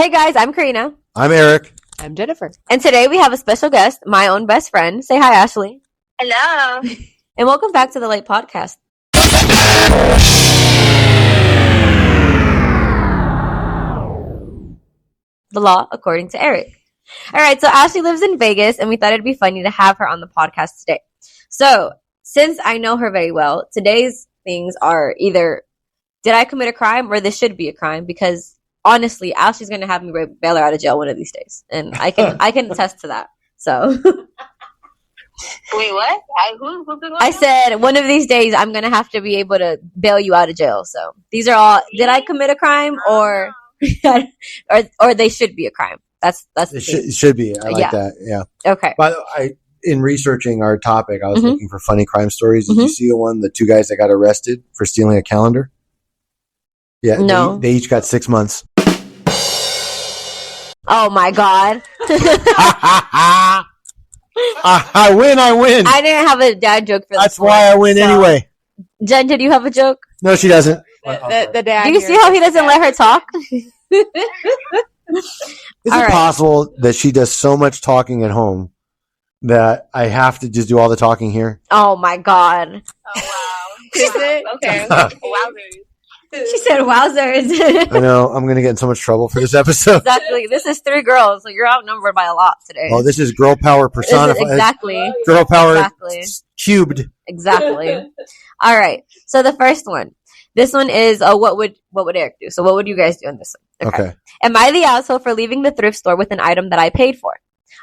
Hey guys, I'm Karina. I'm Eric. I'm Jennifer. And today we have a special guest, my own best friend. Say hi, Ashley. Hello. And welcome back to the Late Podcast. The law according to Eric. All right, so Ashley lives in Vegas, and we thought it'd be funny to have her on the podcast today. So, since I know her very well, today's things are either did I commit a crime or this should be a crime, because honestly, Ashley's going to have me bail her out of jail one of these days, and I can attest to that. So, Wait, what? Who's going I said one of these days I'm going to have to be able to bail you out of jail. So, these are all did I commit a crime or they should be a crime. That's It should be. I like that. Yeah. Okay. By the way, in researching our topic, I was looking for funny crime stories. Did you see the two guys that got arrested for stealing a calendar? Yeah. No. They each got 6 months. Oh my God. I win. I didn't have a dad joke for this. That's why I win anyway. Jen, did you have a joke? No, she doesn't. The dad. Do you see how he doesn't let her talk? Is it possible that she does so much talking at home that I have to just do all the talking here? Oh my God. Oh, wow. She said, Okay. Wowzers. She said, wowzers. I know. I'm going to get in so much trouble for this episode. Exactly. This is 3 girls, so you're outnumbered by a lot today. Oh, this is girl power personified. Exactly. Girl power cubed. Exactly. All right. So the first one. This one is what would Eric do? So what would you guys do on this one? Okay. Am I the asshole for leaving the thrift store with an item that I paid for?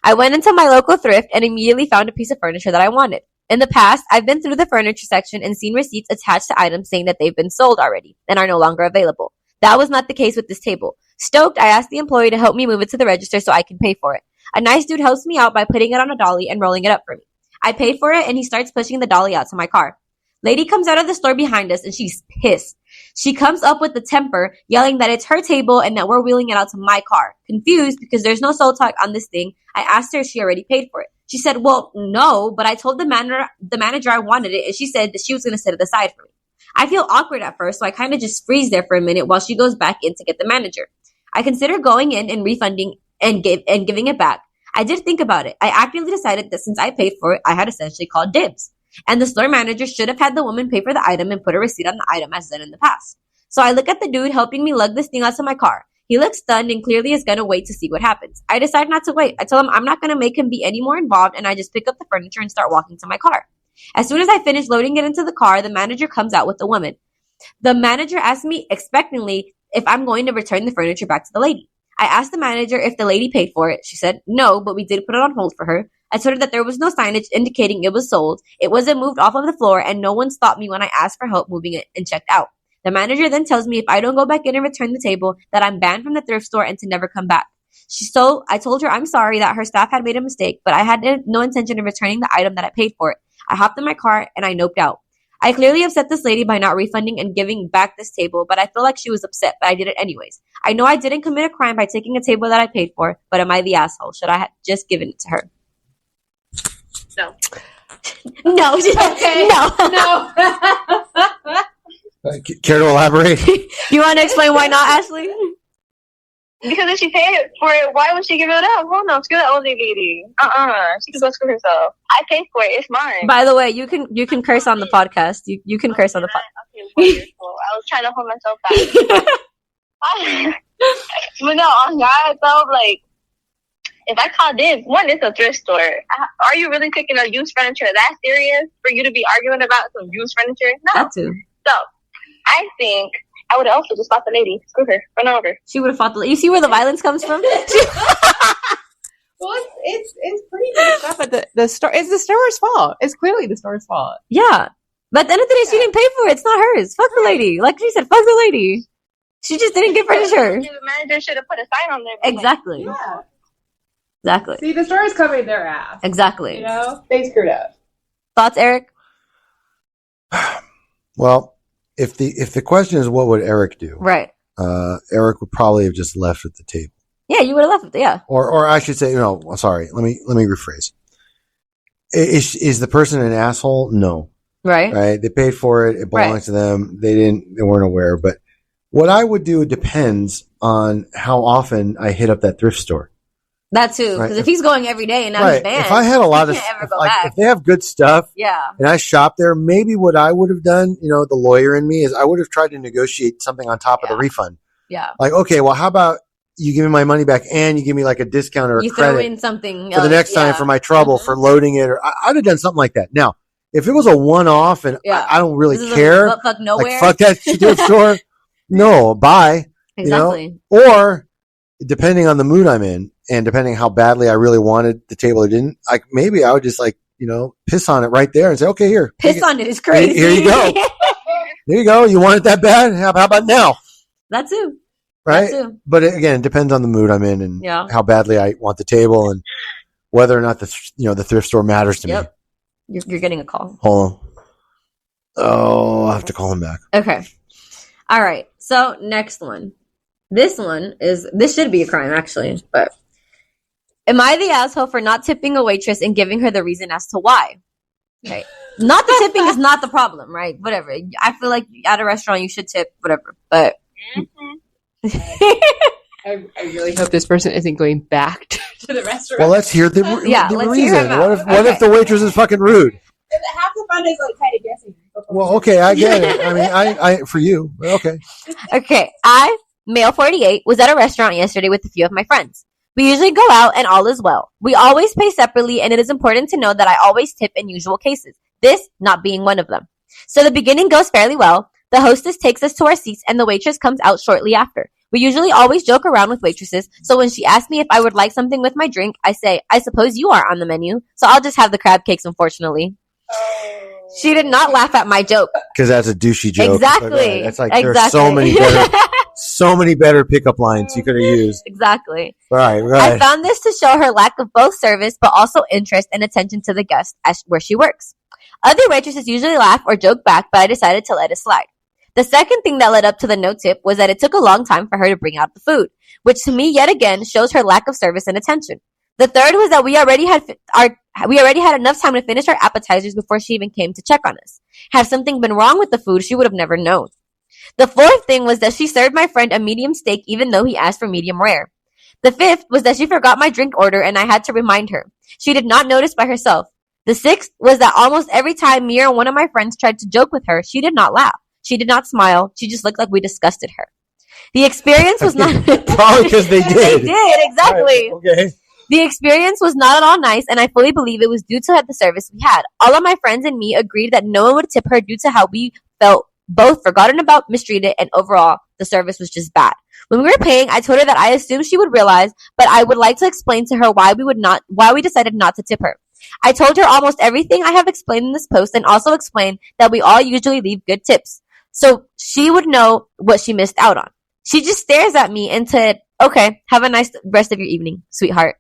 I went into my local thrift and immediately found a piece of furniture that I wanted. In the past, I've been through the furniture section and seen receipts attached to items saying that they've been sold already and are no longer available. That was not the case with this table. Stoked, I asked the employee to help me move it to the register so I can pay for it. A nice dude helps me out by putting it on a dolly and rolling it up for me. I paid for it and he starts pushing the dolly out to my car. Lady comes out of the store behind us and she's pissed. She comes up with the temper, yelling that it's her table and that we're wheeling it out to my car. Confused because there's no sold tag on this thing, I asked her if she already paid for it. She said, well, no, but I told the manager I wanted it, and she said that she was going to set it aside for me. I feel awkward at first, so I kind of just freeze there for a minute while she goes back in to get the manager. I consider going in and refunding and giving it back. I did think about it. I actively decided that since I paid for it, I had essentially called dibs. And the store manager should have had the woman pay for the item and put a receipt on the item as done in the past. So I look at the dude helping me lug this thing out to my car. He looks stunned and clearly is going to wait to see what happens. I decide not to wait. I tell him I'm not going to make him be any more involved, and I just pick up the furniture and start walking to my car. As soon as I finish loading it into the car, the manager comes out with the woman. The manager asks me expectantly if I'm going to return the furniture back to the lady. I asked the manager if the lady paid for it. She said no, but we did put it on hold for her. I told her that there was no signage indicating it was sold. It wasn't moved off of the floor, and no one stopped me when I asked for help moving it and checked out. The manager then tells me if I don't go back in and return the table, that I'm banned from the thrift store and to never come back. I told her I'm sorry that her staff had made a mistake, but I had no intention of returning the item that I paid for it. I hopped in my car and I noped out. I clearly upset this lady by not refunding and giving back this table, but I feel like she was upset, but I did it anyways. I know I didn't commit a crime by taking a table that I paid for, but am I the asshole? Should I have just given it to her? No. No. Okay. No. Care to elaborate? You want to explain why not, Ashley? Because if she paid for it, why would she give it up? Well, no, screw that old lady. She can go screw herself. I paid for it. It's mine. By the way, you can curse on the podcast. You can curse on the podcast. Okay, wonderful. I was trying to hold myself back. But no, on God, though, like, if I call dibs, one, it's a thrift store. Are you really picking up used furniture that serious for you to be arguing about some used furniture? No. That too. So, I think I would have also just fought the lady. Screw her. Run over. She would have fought the lady. You see where the violence comes from? Well, it's pretty good stuff, but the store it's the store's fault. It's clearly the store's fault. Yeah. But at the end of the day, she didn't pay for it. It's not hers. Fuck the lady. Like she said, fuck the lady. She just didn't get furniture. The manager should have put a sign on there. Exactly. Yeah. Exactly. See, the store is covering their ass. Exactly. You know? They screwed up. Thoughts, Eric? Well, if the question is what would Eric do? Right. Eric would probably have just left at the table. Yeah, you would have left it. Yeah. Or I should say, no, sorry. Let me rephrase. Is the person an asshole? No. Right. They paid for it. It belongs to them. They weren't aware. But what I would do depends on how often I hit up that thrift store. That too, because Right. if he's going every day and now he's banned, if I had a lot he of, can't ever if, go like, back. if they have good stuff, Yeah. and I shop there, maybe what I would have done, the lawyer in me is I would have tried to negotiate something on top of the refund. Yeah. Like, okay, well, how about you give me my money back and you give me like a discount or a You credit throw in something for the next time for my trouble for loading it, or I'd have done something like that. Now, if it was a one-off and I don't really This is care, a fuck nowhere. like fuck that thrift store, no, bye. Exactly. Or depending on the mood I'm in and depending how badly I really wanted the table or didn't, like maybe I would just like, piss on it right there and say, okay, here. Piss on it is crazy. Here you go. There you go. You want it that bad? How about now? That too. Right? That too. But again, it depends on the mood I'm in and how badly I want the table and whether or not the thrift store matters to me. You're getting a call. Hold on. Oh, I'll have to call him back. Okay. All right. So next one. This should be a crime actually, but am I the asshole for not tipping a waitress and giving her the reason as to why? Right. Not the tipping is not the problem, right? Whatever. I feel like at a restaurant you should tip, whatever. But I really hope this person isn't going back to the restaurant. Well, let's hear the let's reason. hear him out. What if the waitress is fucking rude? Half the fun is like kind of guessing. Well, okay, I get it. I mean, I for you, okay. Okay, I, male 48, was at a restaurant yesterday with a few of my friends. We usually go out and all is well. We always pay separately, and it is important to know that I always tip in usual cases, this not being one of them. So the beginning goes fairly well. The hostess takes us to our seats, and the waitress comes out shortly after. We usually always joke around with waitresses, so when she asks me if I would like something with my drink, I say, I suppose you are on the menu, so I'll just have the crab cakes, unfortunately. She did not laugh at my joke. Because that's a douchey joke. Exactly. That's like there are so many better pickup lines you could have used. Exactly. All right, go ahead. I found this to show her lack of both service, but also interest and attention to the guest where she works. Other waitresses usually laugh or joke back, but I decided to let it slide. The second thing that led up to the no tip was that it took a long time for her to bring out the food, which to me yet again shows her lack of service and attention. The third was that we already had enough time to finish our appetizers before she even came to check on us. Had something been wrong with the food, she would have never known. The fourth thing was that she served my friend a medium steak even though he asked for medium rare. The fifth was that she forgot my drink order and I had to remind her. She did not notice by herself. The sixth was that almost every time me or one of my friends tried to joke with her, she did not laugh. She did not smile. She just looked like we disgusted her. The experience was not... Probably because they did. They did, exactly. Right, okay. The experience was not at all nice, and I fully believe it was due to the service we had. All of my friends and me agreed that no one would tip her due to how we felt both forgotten about, mistreated, and overall, the service was just bad. When we were paying, I told her that I assumed she would realize, but I would like to explain to her why we decided not to tip her. I told her almost everything I have explained in this post and also explained that we all usually leave good tips. So she would know what she missed out on. She just stares at me and said, okay, have a nice rest of your evening, sweetheart.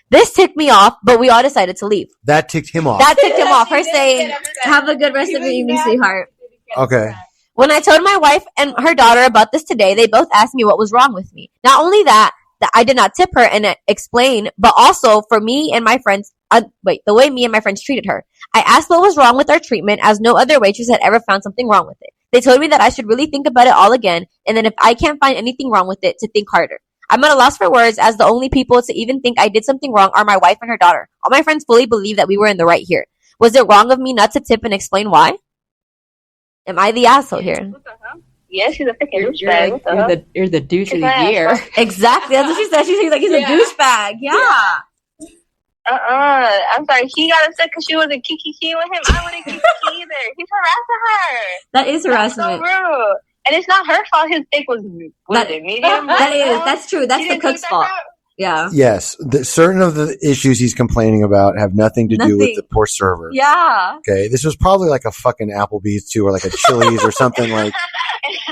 This ticked me off, but we all decided to leave. That ticked him off. That ticked him off. Her saying, have a good rest of your evening, sweetheart. Okay. When I told my wife and her daughter about this today, they both asked me what was wrong with me. Not only that I did not tip her and explain, but also for me and my friends, the way me and my friends treated her. I asked what was wrong with our treatment as no other waitress had ever found something wrong with it. They told me that I should really think about it all again, and then if I can't find anything wrong with it, to think harder. I'm at a loss for words, as the only people to even think I did something wrong are my wife and her daughter. All my friends fully believe that we were in the right here. Was it wrong of me not to tip and explain why? Am I the asshole here? What the hell? Yeah, she's a freaking douchebag. You're the douche of the year. Exactly. That's what she said. She's like, he's a douchebag. Yeah. I'm sorry. He got upset because she wasn't kiki with him. I wouldn't kiki either. He's harassing her. That is harassment. That's so rude. And it's not her fault. His steak was medium. That's true. That's the cook's fault. Yeah. Yes. Certain of the issues he's complaining about have nothing to do with the poor server. Yeah. Okay. This was probably like a fucking Applebee's too, or like a Chili's or something like,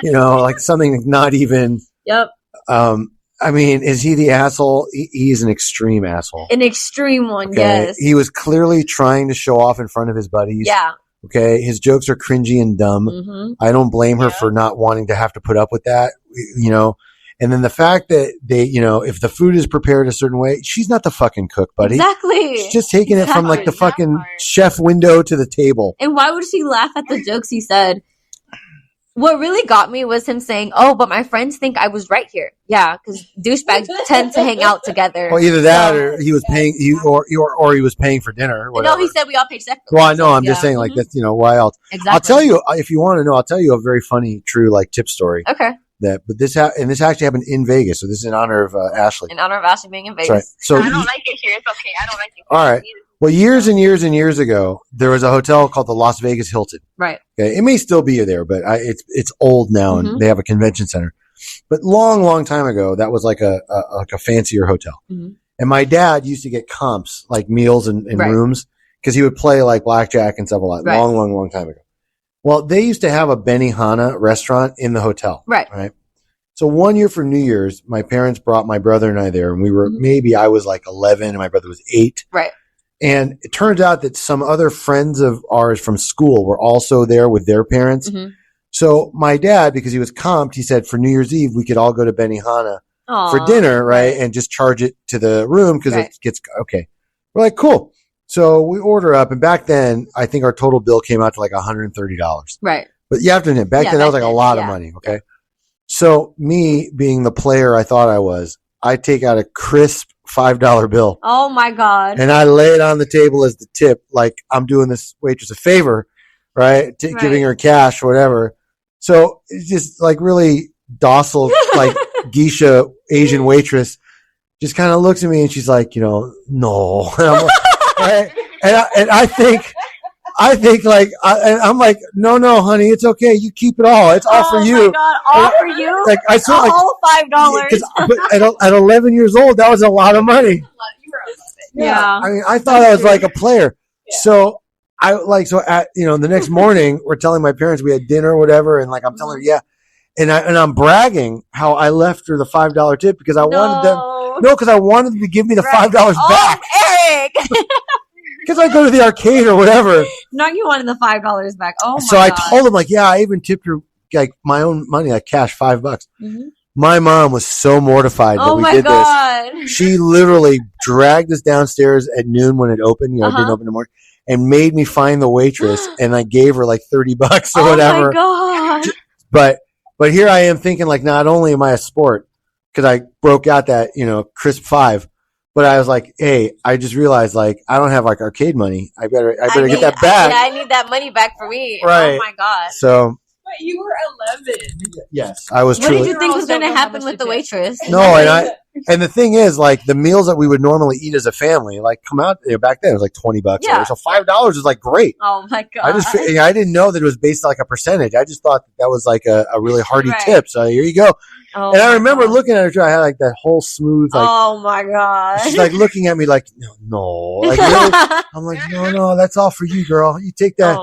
like something not even. Yep. I mean, is he the asshole? He's an extreme asshole. An extreme one, okay? Yes. He was clearly trying to show off in front of his buddies. Yeah. Okay. His jokes are cringy and dumb. Mm-hmm. I don't blame her for not wanting to have to put up with that, And then the fact that they, if the food is prepared a certain way, she's not the fucking cook, buddy. Exactly. She's just taking it from like the fucking chef window to the table. And why would she laugh at the jokes he said? What really got me was him saying, "Oh, but my friends think I was right here." Yeah, because douchebags tend to hang out together. Well, either that or he was paying or he was paying for dinner. Or whatever. No, he said we all paid separately. Well, I know. I'm just saying, like that's why else. Exactly. I'll tell you if you want to know. I'll tell you a very funny, true like tip story. Okay. This actually happened in Vegas. So this is in honor of Ashley. In honor of Ashley being in Vegas. Right. So I don't like it here. It's okay. I don't like it here. All right. Well, years and years and years ago, there was a hotel called the Las Vegas Hilton. Right. Okay. It may still be there, but it's old now, and they have a convention center. But long time ago, that was like a fancier hotel. Mm-hmm. And my dad used to get comps, like meals and rooms, because he would play like blackjack and stuff a lot. Right. Long time ago. Well, they used to have a Benihana restaurant in the hotel. Right. Right. So one year for New Year's, my parents brought my brother and I there, and we were I was like 11 and my brother was 8. Right. And it turns out that some other friends of ours from school were also there with their parents. Mm-hmm. So my dad, because he was comped, he said for New Year's Eve, we could all go to Benihana for dinner, right? And just charge it to the room because it gets, okay. We're like, cool. So we order up. And back then, I think our total bill came out to like $130. Right. But you have to admit, back then, that was like a lot of money. Okay. Yeah. So me being the player I thought I was, I take out a crisp $5 bill. Oh my God. And I lay it on the table as the tip, like I'm doing this waitress a favor, right? Giving her cash or whatever. So it's just like really docile, like geisha Asian waitress just kind of looks at me and she's like, no. And I'm like, right? And I think like, I'm like, no, honey, it's okay. You keep it all. It's all for you. Oh my God, all for you? Like I saw like all $5. But at 11 years old, that was a lot of money. Yeah. I mean, I thought I was like a player. Yeah. So at, the next morning we're telling my parents we had dinner or whatever. And like, I'm telling her, yeah. And I'm bragging how I left her the $5 tip because I wanted them to give me the $5 back. Eric. Because I go to the arcade or whatever. No, you wanted the $5 back. Oh my God. So I told him like, yeah, I even tipped her like my own money, like cash, $5. Mm-hmm. My mom was so mortified that we did this. She literally dragged us downstairs at noon when it opened, it didn't open in the morning, and made me find the waitress, and I gave her like $30 or whatever. Oh my God. But here I am thinking like, not only am I a sport, because I broke out that, crisp $5, but I was like, hey, I just realized like I don't have like arcade money. I better get that back. I need that money back for me. Right. Oh my God. So. But you were 11. Yes, I was. What did you think was going to happen with the waitress? No, and the thing is, like the meals that we would normally eat as a family, like come out back then it was like $20. Yeah. So $5 is like great. Oh my God. I didn't know that it was based on like a percentage. I just thought that was like a really hearty tip. So here you go. Oh, and I remember looking at her. I had like that whole smooth. Like, oh my God. She's like looking at me like no. Like really? I'm like no, that's all for you, girl. You take that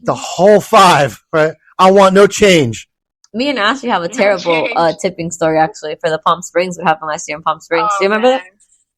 the whole $5, right? I want no change. Me and Ashley have a terrible tipping story, actually, for the Palm Springs. What happened last year in Palm Springs. Do you remember that?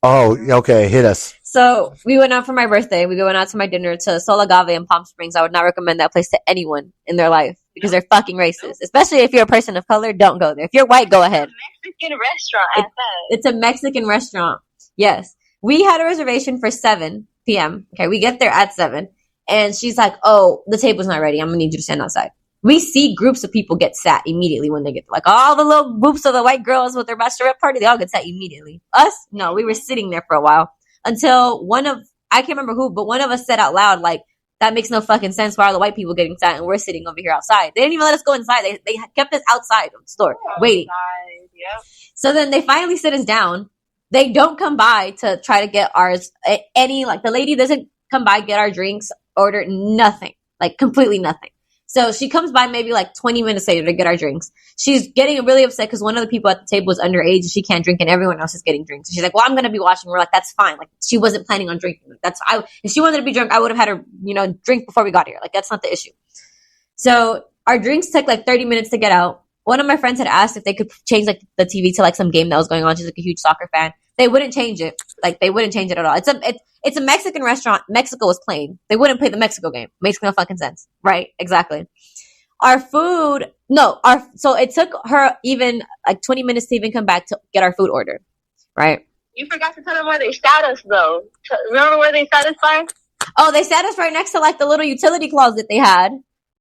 Oh, okay. Hit us. So we went out for my birthday. We went out to my dinner to Sol Agave in Palm Springs. I would not recommend that place to anyone in their life because they're fucking racist. Especially if you're a person of color, don't go there. If you're white, go ahead. It's a Mexican restaurant. It's a Mexican restaurant. Yes. We had a reservation for 7 p.m. Okay, we get there at 7. And she's like, oh, the table's not ready. I'm going to need you to stand outside. We see groups of people get sat immediately when they get there. Like all the little groups of the white girls with their bachelorette party, they all get sat immediately. Us? No, we were sitting there for a while until I can't remember who, but one of us said out loud, like, that makes no fucking sense. Why are the white people getting sat and we're sitting over here outside? They didn't even let us go inside. They kept us outside of the store waiting. Yep. So then they finally sit us down. They don't come by to try to get ours. The lady doesn't come by, get our drinks, order nothing, like completely nothing. So she comes by maybe like 20 minutes later to get our drinks. She's getting really upset because one of the people at the table was underage and she can't drink and everyone else is getting drinks. And she's like, well, I'm going to be watching. We're like, that's fine. Like she wasn't planning on drinking. If she wanted to be drunk, I would have had her, drink before we got here. Like that's not the issue. So our drinks took like 30 minutes to get out. One of my friends had asked if they could change like the TV to like some game that was going on. She's like a huge soccer fan. They wouldn't change it. Like they wouldn't change it at all. It's a Mexican restaurant. Mexico was playing. They wouldn't play the Mexico game. Makes no fucking sense. Right? Exactly. Our food, so it took her even like 20 minutes to even come back to get our food order. Right? You forgot to tell them where they sat us though. Remember where they sat us by? Oh, they sat us right next to like the little utility closet they had.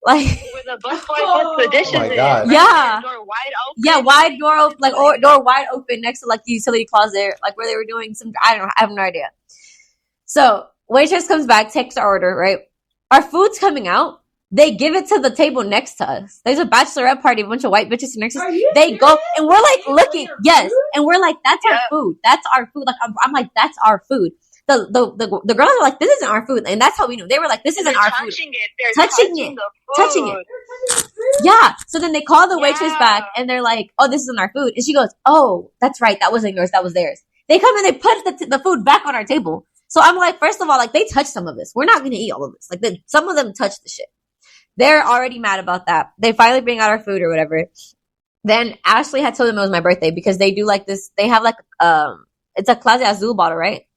Like, Where the busboy puts the dishes Oh my in. God. Right? Yeah. Door wide open. yeah, wide door open, like, or door wide open next to like the utility closet, like where they were doing some. I don't know. I have no idea. So waitress comes back, takes our order. Right, our food's coming out. They give it to the table next to us. There's a bachelorette party, a bunch of white bitches next to us. They go, and we're like looking, yes, and we're like, that's our food. That's our food. Like I'm like, that's our food. The girls are like, this isn't our food, and that's how we knew. They were like, this isn't our food. They're Touching touching it. the food. Touching it. Yeah. So then they call the waitress back, and they're like, oh, this isn't our food, and she goes, oh, that's right, that wasn't yours, that was theirs. They come and they put the food back on our table. So I'm like, first of all, like, they touched some of this. We're not gonna eat all of this. Like, some of them touched the shit. They're already mad about that. They finally bring out our food or whatever. Then Ashley had told them it was my birthday because they do like this. They have like it's a Clase Azul bottle, right?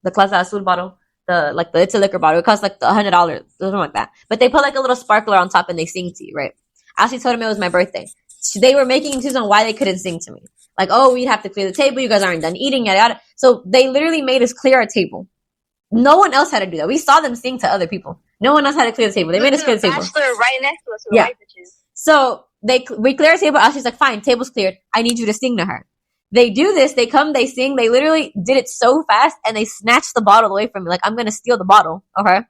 The Clase Azul bottle, it's a liquor bottle. It costs like $100, something like that. But they put like a little sparkler on top and they sing to you, right? Ashley told them it was my birthday. They were making excuses on why they couldn't sing to me. Like, oh, we'd have to clear the table. You guys aren't done eating, yada yada. So they literally made us clear our table. No one else had to do that. We saw them sing to other people. No one else had to clear the table. They made us clear the table. Bachelor right next to us. Yeah. White bitches. So we clear our table. Ashley's like, fine, table's cleared. I need you to sing to her. They do this. They come, they sing. They literally did it so fast, and they snatched the bottle away from me. Like, I'm going to steal the bottle. Okay?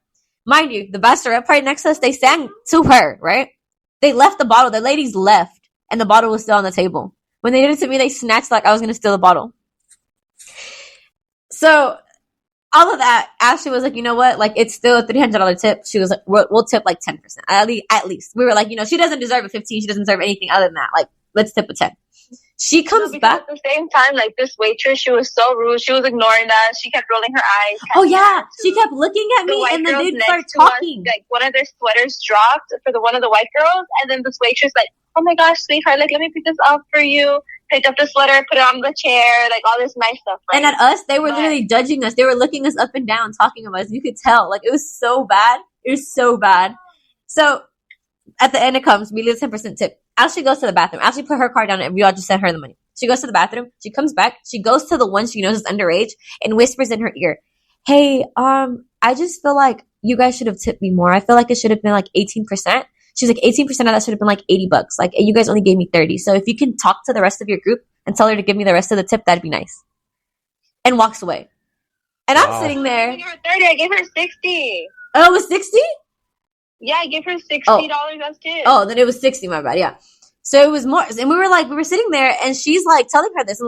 Mind you, the bachelorette party next to us, they sang to her, right? They left the bottle. The ladies left, and the bottle was still on the table. When they did it to me, they snatched like I was going to steal the bottle. So all of that, Ashley was like, you know what? Like, it's still a $300 tip. She was like, we'll tip like 10%. At least. We were like, she doesn't deserve a 15. She doesn't deserve anything other than that. Like, let's tip a 10. She comes back. At the same time, like, this waitress, she was so rude. She was ignoring us. She kept rolling her eyes. Oh, yeah. She kept looking at me, and the dude started talking. Like, one of their sweaters dropped for one of the white girls, and then this waitress, like, oh my gosh, sweetheart, like, let me pick this up for you. Picked up the sweater, put it on the chair, like, all this nice stuff, right? And at us, they were literally judging us. They were looking us up and down, talking about us. You could tell. Like, it was so bad. It was so bad. So, at the end, it comes. We leave a 10% tip. Ashley goes to the bathroom. Ashley put her card down, and we all just sent her the money. She goes to the bathroom. She comes back. She goes to the one she knows is underage and whispers in her ear, hey, I just feel like you guys should have tipped me more. I feel like it should have been like 18%. She's like, 18% of that should have been like $80. Like, you guys only gave me 30. So if you can talk to the rest of your group and tell her to give me the rest of the tip, that'd be nice. And walks away. And I'm sitting there. I gave her 30. I gave her 60. Oh, it was 60? Yeah, I gave her $60 as tip. Oh, then it was 60, my bad, yeah. So it was more, and we were sitting there, and she's like telling her this, and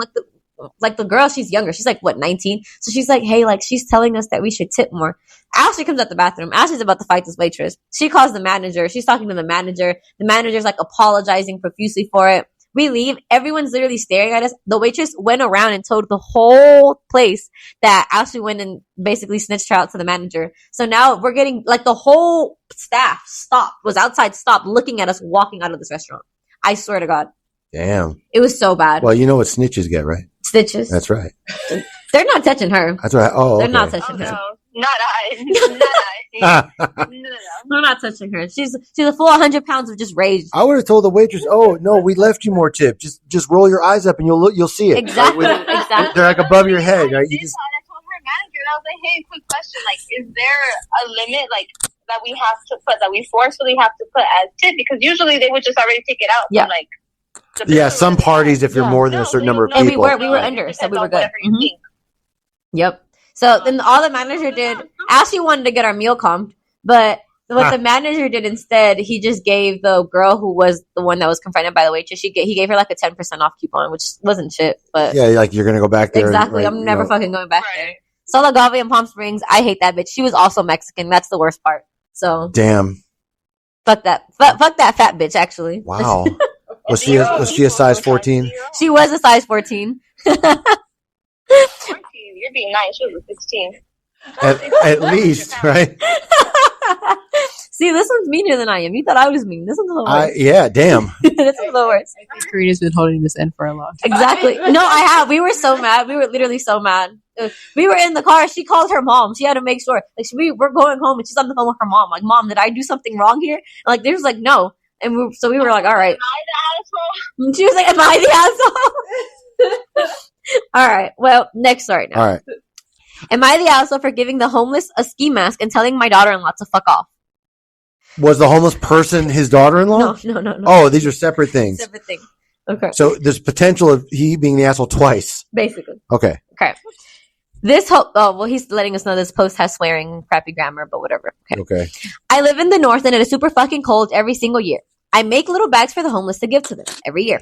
like the girl, she's younger. She's like, what, 19? So she's like, hey, like, she's telling us that we should tip more. Ashley comes out the bathroom. Ashley's about to fight this waitress. She calls the manager. She's talking to the manager. The manager's like apologizing profusely for it. We leave. Everyone's literally staring at us. The waitress went around and told the whole place that Ashley went and basically snitched her out to the manager. So now we're getting, like, the whole staff was outside, stopped looking at us walking out of this restaurant. I swear to God. Damn. It was so bad. Well, you know what snitches get, right? Stitches. That's right. They're not touching her. That's right. Oh, okay. They're not touching her. No, not I. Not I. No. They're not touching her. She's a full 100 pounds of just rage. I would have told the waitress, "Oh no, we left you more tip. Just roll your eyes up and you'll see it." Exactly. Right? Exactly. They're like above your head, right? You just. I told her manager, and I was like, "Hey, quick question. Like, is there a limit, like, that we have to put, that we forcefully have to put as tip? Because usually they would just already take it out from, like, yeah, some parties, if you're more than a certain number of and people. we were under, so we were good. Mm-hmm. Yep. So then all the manager did, Ashley wanted to get our meal comped, but what the manager did instead, he just gave the girl who was the one that was confronted by the waitress, he gave her like a 10% off coupon, which wasn't shit. But yeah, like you're gonna go back there. Exactly. I'm never fucking going back there. Sola Gave in Palm Springs, I hate that bitch. She was also Mexican. That's the worst part. So damn. Fuck that. Fuck that fat bitch. Actually. Wow. Was she a size 14? She was a size 14. 14. You're being nice. She was a 16. At least, right? See, this one's meaner than I am. You thought I was mean. This one's a little worse. Yeah, damn. This one's a little worse. I think Karina's been holding this in for a long time. Exactly. No, I have. We were so mad. We were literally so mad. We were in the car. She called her mom. She had to make sure. Like, we're going home, and she's on the phone with her mom. Like, Mom, did I do something wrong here? And, like, there's like, no. And we were like, all right. Am I the asshole? She was like, am I the asshole? All right. Well, next story now. All right. Am I the asshole for giving the homeless a ski mask and telling my daughter-in-law to fuck off? Was the homeless person his daughter-in-law? No. Oh, these are separate things. Separate thing. Okay. So there's potential of he being the asshole twice. Basically. Okay. He's letting us know this post has swearing, crappy grammar, but whatever. Okay. I live in the north and it is super fucking cold every single year. I make little bags for the homeless to give to them every year.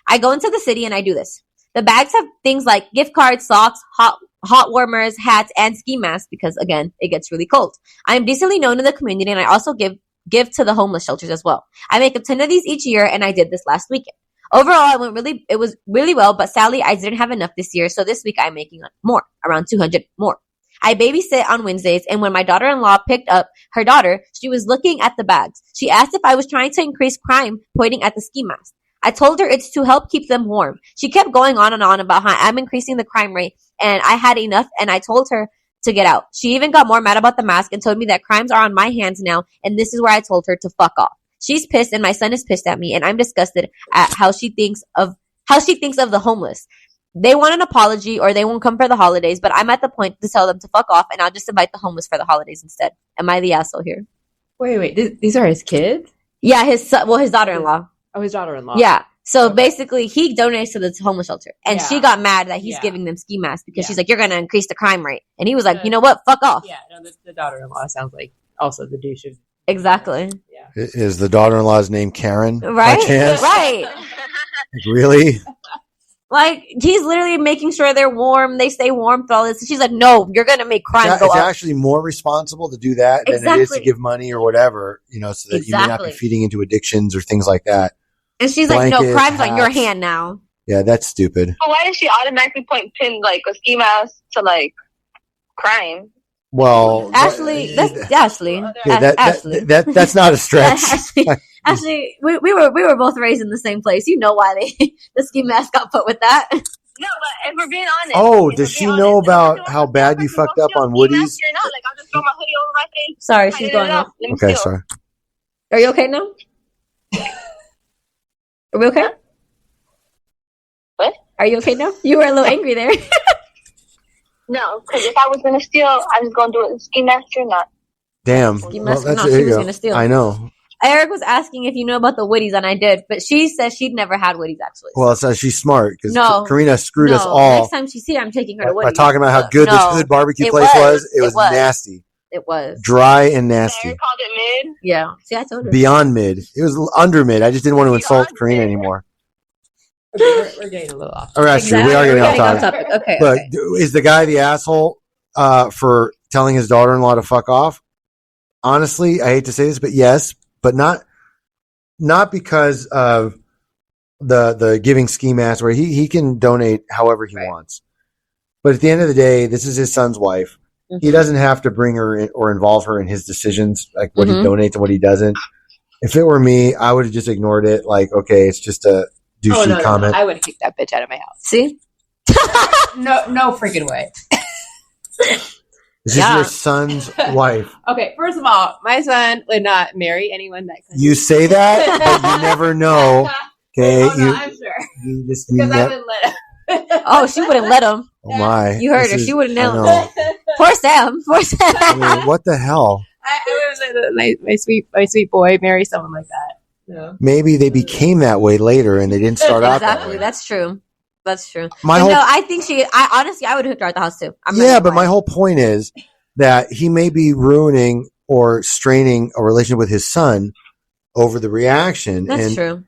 I go into the city and I do this. The bags have things like gift cards, socks, hot warmers, hats, and ski masks because, again, it gets really cold. I am decently known in the community and I also give to the homeless shelters as well. I make a ton of these each year and I did this last weekend. Overall, it was really well, but sadly, I didn't have enough this year, so this week I'm making more, around 200 more. I babysit on Wednesdays, and when my daughter-in-law picked up her daughter, she was looking at the bags. She asked if I was trying to increase crime, pointing at the ski mask. I told her it's to help keep them warm. She kept going on and on about how I'm increasing the crime rate, and I had enough, and I told her to get out. She even got more mad about the mask and told me that crimes are on my hands now, and this is where I told her to fuck off. She's pissed and my son is pissed at me and I'm disgusted at how she thinks of the homeless. They want an apology or they won't come for the holidays, but I'm at the point to tell them to fuck off and I'll just invite the homeless for the holidays instead. Am I the asshole here? Wait. These are his kids? Yeah, his daughter-in-law. Oh, his daughter-in-law. Yeah. So Okay. basically he donates to the homeless shelter and she got mad that he's Yeah. giving them ski masks because Yeah. she's like, you're going to increase the crime rate. And he was like, Yeah. you know what? Fuck off. Yeah, no, the daughter-in-law sounds like also the douche of... Exactly. Yeah. Is the daughter-in-law's name Karen? Right? By chance? Right. Like, really? Like, he's literally making sure they're warm. They stay warm through all this. She's like, no, you're going to make crime go It's up. actually more responsible to do that than it is to Exactly. give money or whatever, so that you may not be Exactly. feeding into addictions or things like that. And she's like, no, Blankets, crime's on your hats. hand now. Yeah, that's stupid. But why does she automatically pin like a ski mask to like crime? Well, Ashley, that's Ashley. yeah, Ashley. that's not a stretch. Ashley, we were both raised in the same place. You know why the ski mask got put with that. No, but if we're being honest. Oh, if does we're she being know honest, about if I'm how doing bad something, you fucked I'm up on ski Woody's? mask or not, like I'll just throw my hoodie over my face. Sorry, tighten she's it going up, off. let me Okay, feel. sorry. Are you okay now? Are we okay? What? Are you okay now? You were a little angry there. No, because if I was gonna steal, I was gonna do it with ski mask or not. Damn. Ski Well, mask, that's no, there she you was go. gonna steal. I know. Eric was asking if you know about the Woodies, and I did, but she said she'd never had Woodies actually. Well, so she's smart because No. Karina screwed us No, all Next time she's here, I'm taking her to by Woodies. talking about how good No, this hood barbecue it place was. It was was. nasty, It was. dry and Eric nasty, called it mid. Yeah. See, I told her. beyond mid. It was under mid. I just didn't want to insult Beyond Karina mid. anymore. Okay, we're getting a little off. All right, that's true. We are We're getting off topic. Okay. Look, okay. is the guy the asshole for telling his daughter-in-law to fuck off? Honestly, I hate to say this, but yes, but not because of the giving ski mask where he can donate however he wants. But at the end of the day, this is his son's wife. He doesn't have to bring her in or involve her in his decisions, like what he donates and what he doesn't. If it were me, I would have just ignored it. Like, okay, it's just a douchey comment. I would have kicked that bitch out of my house. See? No freaking way. This is Yeah. your son's wife. Okay, first of all, my son would not marry anyone that could. You say that, but you never know. Okay, Oh, no, I'm sure. you just Because I net- wouldn't let him. Oh, she wouldn't let him. oh my! You heard This her. is- She wouldn't I know. know. Poor Sam. Poor Sam. I mean, what the hell? I wouldn't let my sweet boy marry someone like that. No. Maybe they became that way later, and they didn't start out that Exactly. way. That's true. That's true. My But whole no, I think honestly, I would have hooked her at the house too. I'm not yeah, gonna but lie. my whole point is that he may be ruining or straining a relationship with his son over the reaction. That's and true.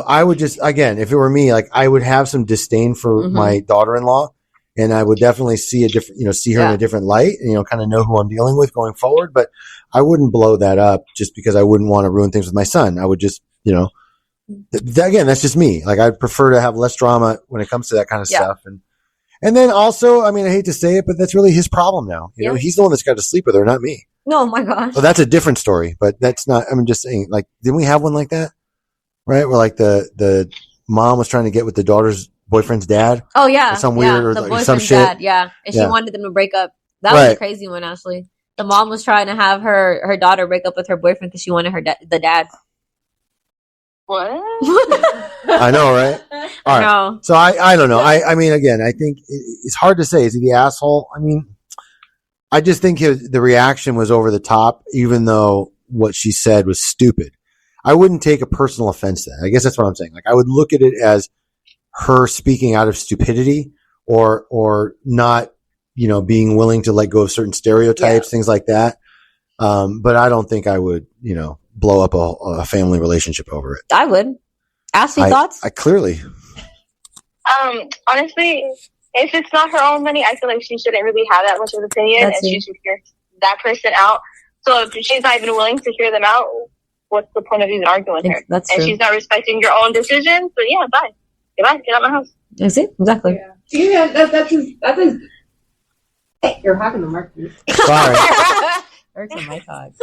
I would just, again, if it were me, like I would have some disdain for Mhm. my daughter-in-law, and I would definitely see a different, see her in a different light, and kind of know who I'm dealing with going forward. But I wouldn't blow that up just because I wouldn't want to ruin things with my son. I would just, again, that's just me. Like I'd prefer to have less drama when it comes to that kind of Yeah. stuff. And then also, I mean, I hate to say it, but that's really his problem now. You know, Yeah. he's the one that's got to sleep with her, not me. Oh my gosh. Well, that's a different story, but that's not. I'm just saying, like, didn't we have one like that? Right, where like the mom was trying to get with the daughter's boyfriend's dad. Oh yeah. Or some weird- or the some boyfriend's shit. dad. Yeah, and she Yeah. wanted them to break up. That was a Right. crazy one, actually. The mom was trying to have her daughter break up with her boyfriend because she wanted the dad. What? I know, right? All right. No. So I don't know. I mean, again, I think it's hard to say. Is he the asshole? I mean, I just think the reaction was over the top, even though what she said was stupid. I wouldn't take a personal offense to that. I guess that's what I'm saying. Like, I would look at it as her speaking out of stupidity or not, being willing to let go of certain stereotypes, things like that. But I don't think I would, blow up a family relationship over it. I would. Ashley, thoughts? I clearly. Honestly, if it's not her own money, I feel like she shouldn't really have that much of an opinion, she should hear that person out. So if she's not even willing to hear them out, what's the point of even arguing with her? That's and true. She's not respecting your own decisions, so yeah, bye. Goodbye. Get out of my house. That's it. Exactly. Yeah. That's his. Hey, you're having the market. Sorry. Hurts on my side.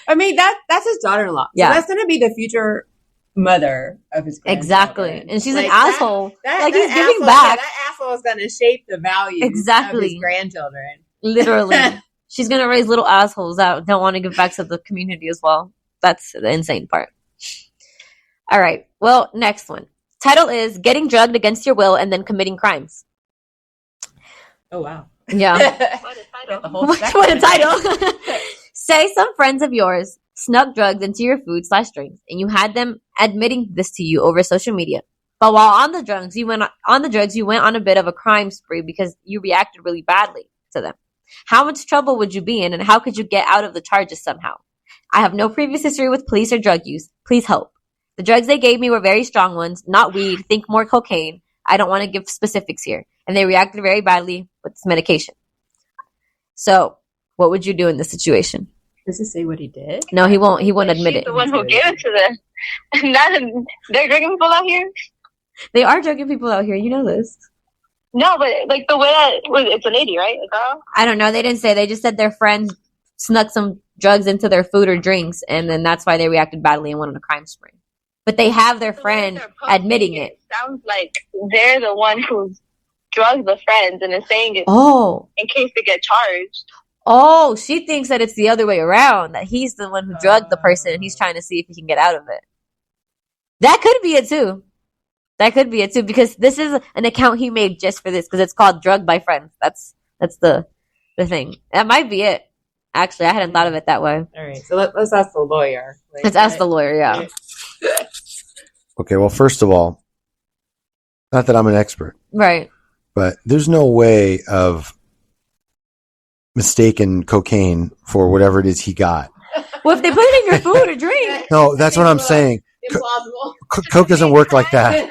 I mean, that's his daughter-in-law. So Yeah. that's going to be the future mother of his grandchildren. Exactly. And she's Like, an asshole. He's giving asshole, back. Yeah, that asshole is going to shape the values of his grandchildren. Literally. She's going to raise little assholes that don't want to give back to the community as well. That's the insane part. All right. Well, next one. Title is Getting Drugged Against Your Will and Then Committing Crimes. Oh, wow. Yeah. What a title. What a title. Say some friends of yours snuck drugs into your food / drinks and you had them admitting this to you over social media. But while on the drugs, you went on a bit of a crime spree because you reacted really badly to them. How much trouble would you be in and how could you get out of the charges somehow? I have no previous history with police or drug use. Please help. The drugs they gave me were very strong ones, not weed, think more cocaine. I don't want to give specifics here. And they reacted very badly with this medication. So, what would you do in this situation? Does it say what he did? No, he won't. He won't admit it. The one who gave it to them. They're drugging people out here. They are drugging people out here. You know this. No, but like the way that it's a lady, right? A girl. I don't know. They didn't say. They just said their friends snuck some drugs into their food or drinks, and then that's why they reacted badly and went on a crime spree. But they have their friend admitting it. Sounds like they're the one who's drugged the friends and is saying it in case they get charged. Oh, she thinks that it's the other way around, that he's the one who drugged the person and he's trying to see if he can get out of it. That could be it too. Because this is an account he made just for this because it's called Drugged by Friends. That's the thing. That might be it. Actually, I hadn't thought of it that way. All right, so let's ask the lawyer. Let's ask the lawyer, yeah. Okay, well, first of all, not that I'm an expert. Right. But there's no way of mistaken cocaine for whatever it is he got. Well, if they put it in your food or drink. No, that's what I'm saying. Implausible. Coke doesn't work like that.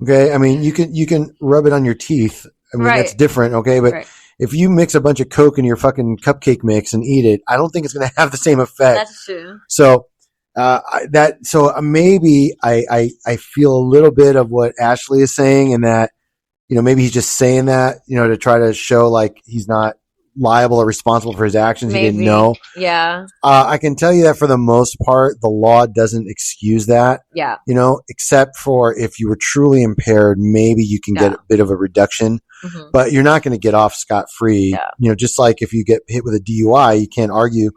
Okay, I mean, you can rub it on your teeth. I mean, that's different. Okay, but if you mix a bunch of Coke in your fucking cupcake mix and eat it, I don't think it's going to have the same effect. That's true. So maybe I feel a little bit of what Ashley is saying, and that maybe he's just saying that to try to show like he's not liable or responsible for his actions. Maybe. He didn't know. Yeah. I can tell you that for the most part, the law doesn't excuse that. Yeah. Except for if you were truly impaired, maybe you can get a bit of a reduction, but you're not going to get off scot-free. Yeah. Just like if you get hit with a DUI, you can't argue.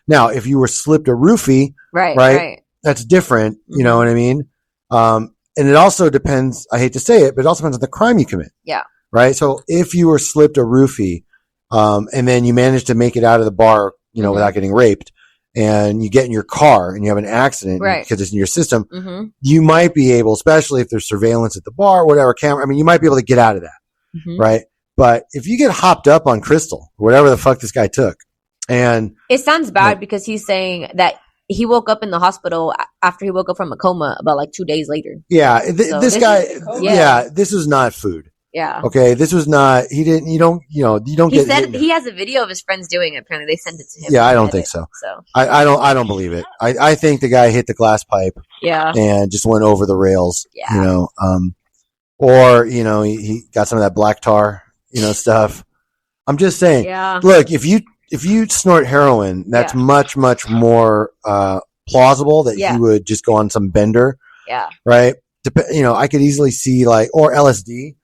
Now, if you were slipped a roofie, right. That's different. You know what I mean? And it also depends, I hate to say it, but it also depends on the crime you commit. Yeah. Right. So if you were slipped a roofie, and then you manage to make it out of the bar, without getting raped, and you get in your car and you have an accident because it's in your system, you might be able, especially if there's surveillance at the bar, whatever camera, I mean, you might be able to get out of that. Right. But if you get hopped up on crystal, whatever the fuck this guy took, and it sounds bad because he's saying that he woke up in the hospital after he woke up from a coma about like 2 days later. Yeah. This guy, this was not food. Yeah. Okay. This was not. He didn't. You don't. He said he has a video of his friends doing it. Apparently, they sent it to him. Yeah, I don't think so. I don't believe it. I think the guy hit the glass pipe. Yeah. And just went over the rails. Yeah. Or he got some of that black tar. Stuff. I'm just saying. Yeah. Look, if you snort heroin, that's much more plausible that he would just go on some bender. Yeah. Right. I could easily see or LSD.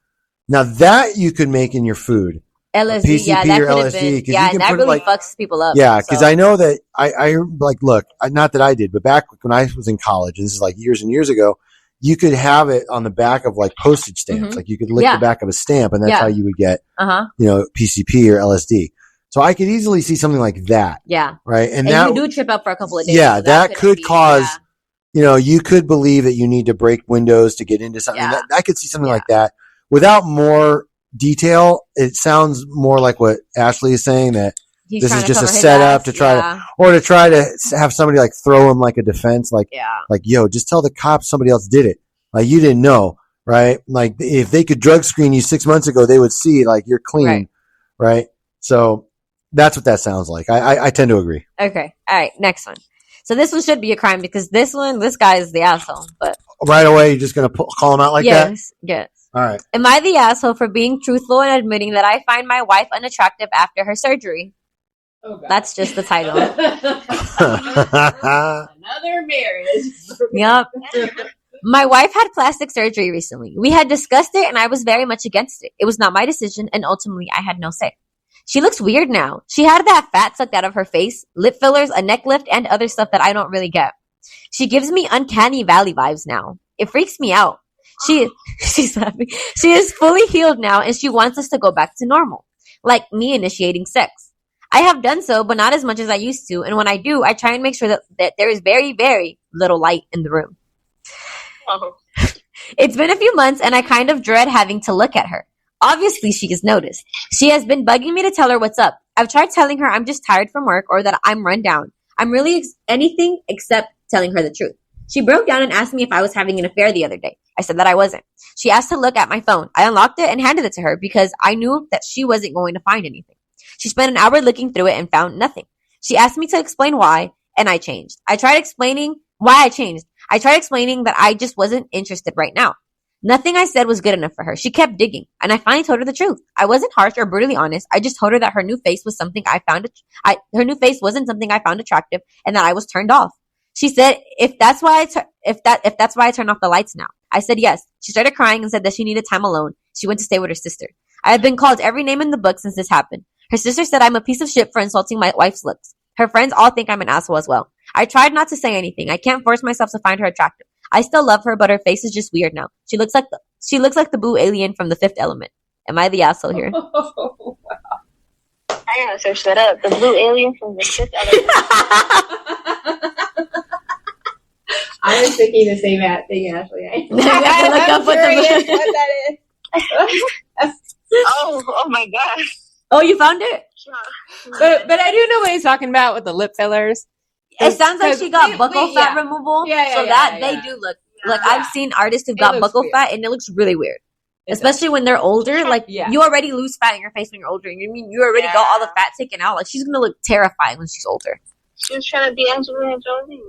Now that you could make in your food, LSD, PCP that or could have LSD, been, and that really fucks people up. Yeah, because I know that I look, not that I did, but back when I was in college, and this is like years and years ago, you could have it on the back of like postage stamps, like you could lick the back of a stamp, and that's how you would get, PCP or LSD. So I could easily see something like that. Yeah. Right. And that, you do trip up for a couple of days. yeah, so that could be, cause, you could believe that you need to break windows to get into something. Yeah. I could see something like that without more detail. It sounds more like what Ashley is saying, that this is just a setup to try to have somebody like throw him like a defense, like, yo, just tell the cops somebody else did it. Like, you didn't know, right? Like, if they could drug screen you 6 months ago, they would see like you're clean, right? So that's what that sounds like. I tend to agree. Okay. All right. Next one. So this one should be a crime because this guy is the asshole. But right away, you're just going to call him out like that? Yes. All right. Am I the asshole for being truthful and admitting that I find my wife unattractive after her surgery? Oh, God. That's just the title. Another marriage. Yep. My wife had plastic surgery recently. We had discussed it and I was very much against it. It was not my decision and ultimately I had no say. She looks weird now. She had that fat sucked out of her face, lip fillers, a neck lift, and other stuff that I don't really get. She gives me uncanny valley vibes now. It freaks me out. She's laughing. She is fully healed now and she wants us to go back to normal. Like me initiating sex. I have done so, but not as much as I used to. And when I do, I try and make sure that there is very, very little light in the room. Oh. It's been a few months and I kind of dread having to look at her. Obviously, she has noticed. She has been bugging me to tell her what's up. I've tried telling her I'm just tired from work or that I'm run down. I'm really anything except telling her the truth. She broke down and asked me if I was having an affair the other day. I said that I wasn't. She asked to look at my phone. I unlocked it and handed it to her because I knew that she wasn't going to find anything. She spent an hour looking through it and found nothing. She asked me to explain why, and I changed. I tried explaining why I changed. I tried explaining that I just wasn't interested right now. Nothing I said was good enough for her. She kept digging, and I finally told her the truth. I wasn't harsh or brutally honest. I just told her that her new face was something her new face wasn't something I found attractive, and that I was turned off. She said, if that's why I turn off the lights now. I said yes. She started crying and said that she needed time alone. She went to stay with her sister. I have been called every name in the book since this happened. Her sister said I'm a piece of shit for insulting my wife's looks. Her friends all think I'm an asshole as well. I tried not to say anything. I can't force myself to find her attractive. I still love her, but her face is just weird now. She looks like the blue alien from The Fifth Element. Am I the asshole here? Oh, wow. I gotta search that up. The blue alien from The Fifth Element. I was thinking the same thing, Ashley. I'm curious what that is. Oh my God. Oh, you found it? But I do know what he's talking about with the lip fillers. It sounds like she got buccal fat removal. They do look. Like I've seen artists who've got buccal fat, and it looks really weird. Especially when they're older. Like you already lose fat in your face when you're older. You mean you already got all the fat taken out? Like she's gonna look terrifying when she's older. She was trying to be Angelina Jolie.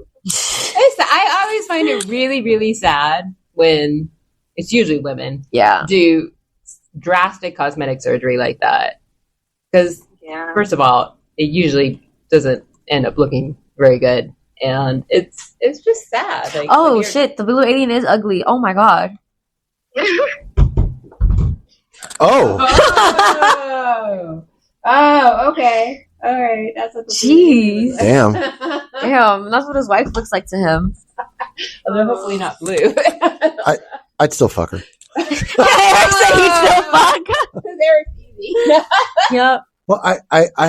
I always find it really, really sad when it's usually women do drastic cosmetic surgery like that. Because first of all, it usually doesn't end up looking very good, and it's just sad. Like, oh shit, the blue alien is ugly. Oh my God. Oh, okay. All right, that's what. Jeez, damn, that's what his wife looks like to him. Although hopefully not blue. I'd still fuck her. Eric said he'd still fuck. Eric's easy. Yep. Well, I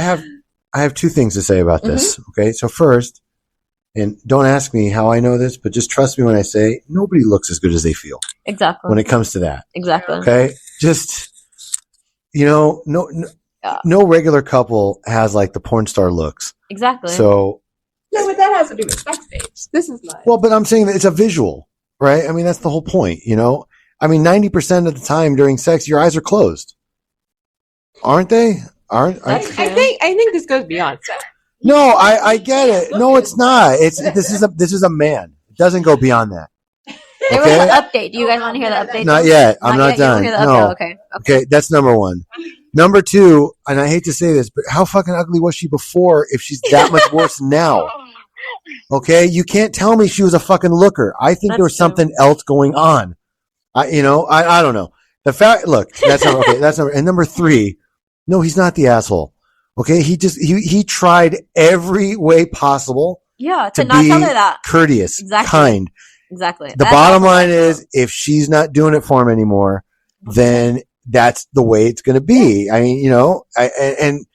have two things to say about this. Okay, so first, and don't ask me how I know this, but just trust me when I say nobody looks as good as they feel. Exactly. When it comes to that. Exactly. Okay, just no regular couple has like the porn star looks. Exactly. So. No, but that has to do with sex tapes. This is not. Well, but I'm saying that it's a visual, right? I mean, that's the whole point, I mean, 90% of the time during sex, your eyes are closed. Aren't they? I think this goes beyond sex. No, I get it. No, it's not. This is a man. It doesn't go beyond that. There was an update. Do you guys want to hear the update? Not yet. I'm not done. No. Okay. That's number one. Number two, and I hate to say this, but how fucking ugly was she before if she's that much worse now? Okay? You can't tell me she was a fucking looker. I think there was something else going on. I don't know. The fact, look, that's not okay. That's number, and number three, no, he's not the asshole. Okay? He tried every way possible. Yeah, to not tell her that. Courteous, kind. Exactly. The bottom line is, if she's not doing it for him anymore, then that's the way it's going to be. I mean, and